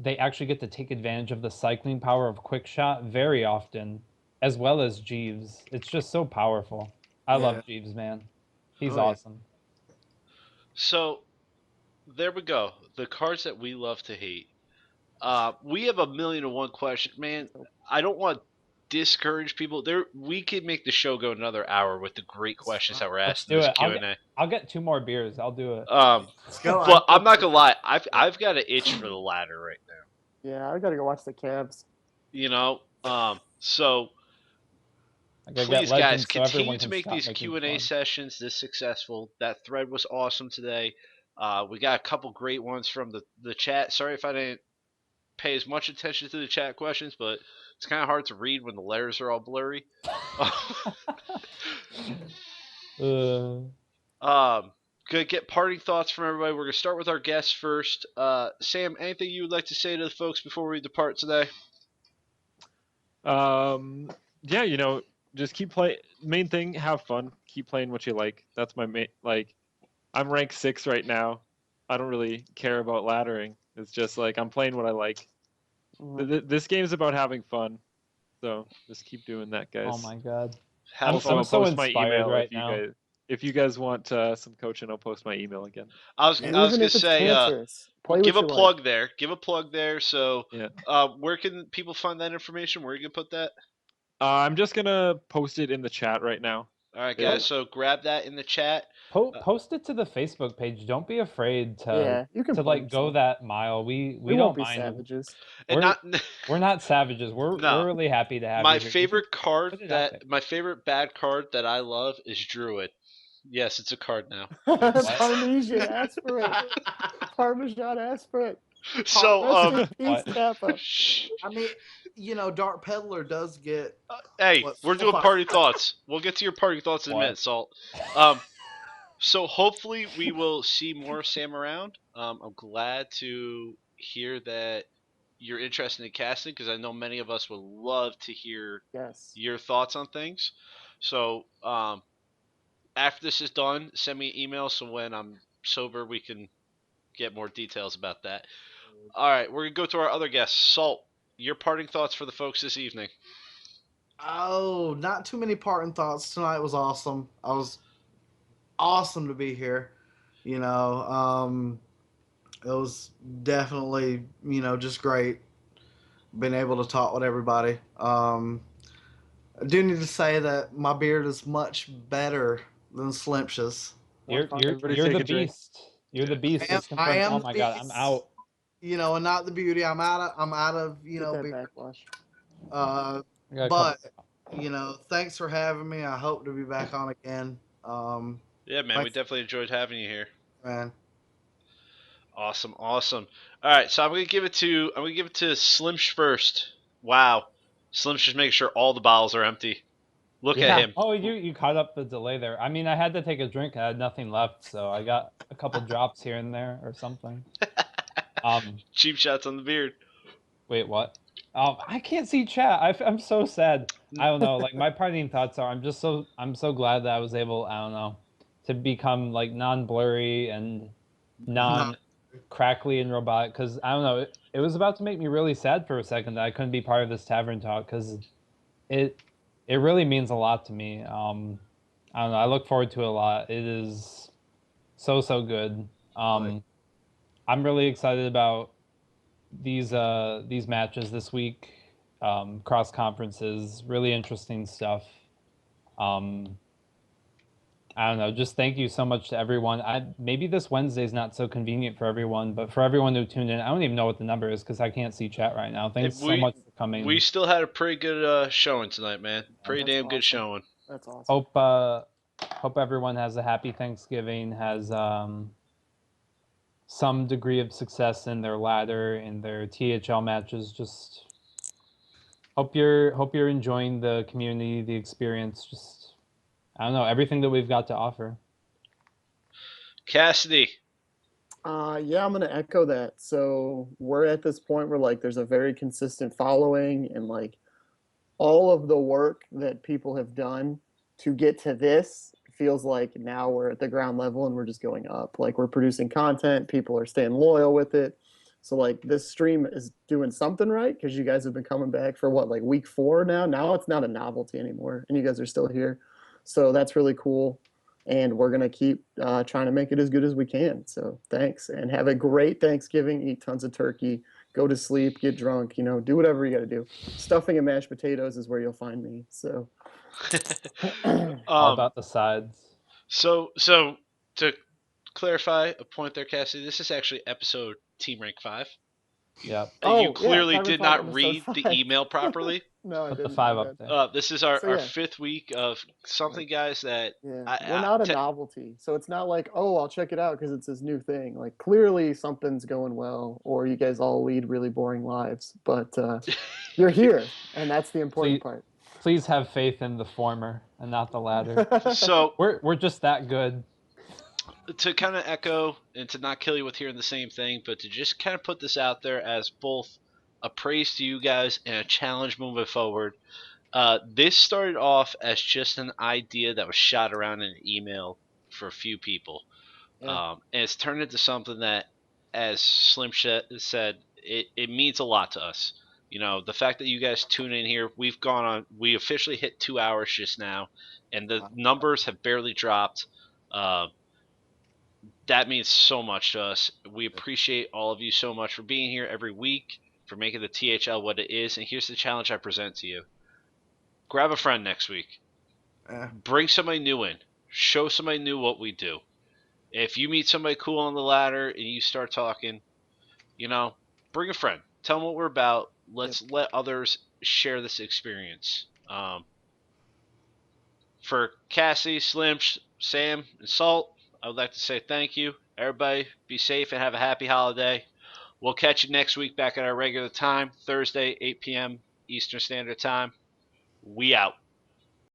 They actually get to take advantage of the cycling power of Quick Shot very often, as well as Jeeves. It's just so powerful. I Yeah. love Jeeves, man. He's Oh, yeah. awesome. So there we go. The cards that we love to hate. We have 1,000,001 questions, man. I don't want to discourage people. We could make the show go another hour with the great questions that were Let's asked in do this it. Q&A. I'll get 2 more beers. I'll do it. Let's go. But I'm not gonna lie. I've got an itch for the ladder right now. Yeah, I gotta go watch the Cavs. You know. So I gotta please, get guys, legends so everyone continue to can make stop these making Q&A fun. sessions this successful. That thread was awesome today. We got a couple great ones from the chat. Sorry if I didn't pay as much attention to the chat questions, but it's kind of hard to read when the letters are all blurry. Gonna get parting thoughts from everybody. We're gonna start with our guests first. Sam, anything you would like to say to the folks before we depart today? Yeah, you know, just keep playing. Main thing, have fun. Keep playing what you like. That's my main. Like, I'm rank 6 right now. I don't really care about laddering. It's just like I'm playing what I like. This game is about having fun, so just keep doing that, guys. Oh my god. Have Also, fun. I'm I'll so post my inspired email right if you now. guys if you guys want some coaching. I'll post my email again. I was And gonna even if it's say, cancerous, play give a what you plug like. there. Give a plug there. So, Yeah. where can people find that information? Where you can put that? I'm just gonna post it in the chat right now. All right, Yeah. guys. So grab that in the chat. Post it to the Facebook page. Don't be afraid Yeah, you can to like post go them. that mile. We We don't won't be mind. savages. And We're not we're not savages. We're no. really happy to have My you here. You should favorite card put it out there. my favorite bad card that I love is Druid. Yes, it's a card now. Parmesan aspirate. Parmesan aspirate. So Rest in peace, What? Kappa. shh. I mean, Dark Peddler does get Hey, what, we're doing 4 or 5 party thoughts. We'll get to your party thoughts in a What? minute, Salt. Um, so hopefully we will see more Sam around. I'm glad to hear that you're interested in casting because I know many of us would love to hear Yes. your thoughts on things. So after this is done, send me an email so when I'm sober we can get more details about that. All right, we're gonna go to our other guest, Salt. Your parting thoughts for the folks this evening. Oh, not too many parting thoughts. Tonight was awesome. I was awesome to be here. It was definitely, just great being able to talk with everybody. I do need to say that my beard is much better than Slimpsh's. Everybody You're take the a drink. beast. You're the beast. I am, It's I confirmed. am Oh the my god, I'm beast, out. and not the beauty. I'm out of, Get that beard. backwash. I got a But, couple- thanks for having me. I hope to be back on again. Yeah, man, we Thanks, definitely enjoyed having you here. man. Awesome, awesome. All right, so I'm gonna give it to Slimsh first. Wow, Slimsh just making sure all the bottles are empty. Look at him. Oh, you caught up the delay there. I mean, I had to take a drink. I had nothing left, so I got a couple drops here and there or something. Cheap shots on the beard. Wait, what? I can't see chat. I'm so sad. I don't know. Like my parting thoughts are, I'm so glad that I was able, I don't know, to become like non-blurry and non-crackly and robotic. Because I don't know, it was about to make me really sad for a second that I couldn't be part of this tavern talk because it it really means a lot to me. I don't know. I look forward to it a lot. It is so good. I'm really excited about these matches this week, cross conferences, really interesting stuff. I don't know. Just thank you so much to everyone. Maybe this Wednesday is not so convenient for everyone, but for everyone who tuned in, I don't even know what the number is because I can't see chat right now. Thanks so much for coming. We still had a pretty good showing tonight, man. Pretty That's damn good awesome. showing. That's awesome. Hope everyone has a happy Thanksgiving, has some degree of success in their ladder, in their THL matches. Just hope you're enjoying the community, the experience. Just I don't know, everything that we've got to offer. Cassidy. Yeah, I'm gonna echo that. So we're at this point where like there's a very consistent following and like all of the work that people have done to get to this feels like now we're at the ground level and we're just going up. Like we're producing content, people are staying loyal with it. So like this stream is doing something right because you guys have been coming back for what, like week 4 now? Now it's not a novelty anymore and you guys are still here. So that's really cool. And we're going to keep trying to make it as good as we can. So thanks and have a great Thanksgiving. Eat tons of turkey. Go to sleep, get drunk, do whatever you got to do. Stuffing and mashed potatoes is where you'll find me. So All about the sides. So to clarify a point there, Cassidy, this is actually episode Team Rank 5. Yeah. You clearly Tavern did Talk not episode read 5. the email properly. No, I Put the didn't. 5 My up bad. there. This is our So, yeah. 5th week of something, guys, that Yeah, we're not a te- novelty, so it's not like, oh, I'll check it out because it's this new thing. Like clearly something's going well, or you guys all lead really boring lives, but you're here, and that's the important part. Please have faith in the former and not the latter. So We're just that good. to kind of echo and to not kill you with hearing the same thing, but to just kind of put this out there as both a praise to you guys and a challenge moving forward. This started off as just an idea that was shot around in an email for a few people. Yeah. And it's turned into something that, as Slim said, it means a lot to us. The fact that you guys tune in here, we officially hit 2 hours just now, and the numbers have barely dropped. That means so much to us. We appreciate all of you so much for being here every week, for making the THL what it is. And here's the challenge I present to you. Grab a friend next week. Bring somebody new in. show somebody new what we do. If you meet somebody cool on the ladder and you start talking, bring a friend. Tell them what we're about. Let's let others share this experience. For Cassie, Slim, Sam, and Salt, I would like to say thank you. Everybody, be safe and have a happy holiday. We'll catch you next week back at our regular time, Thursday, 8 p.m. Eastern Standard Time. We out.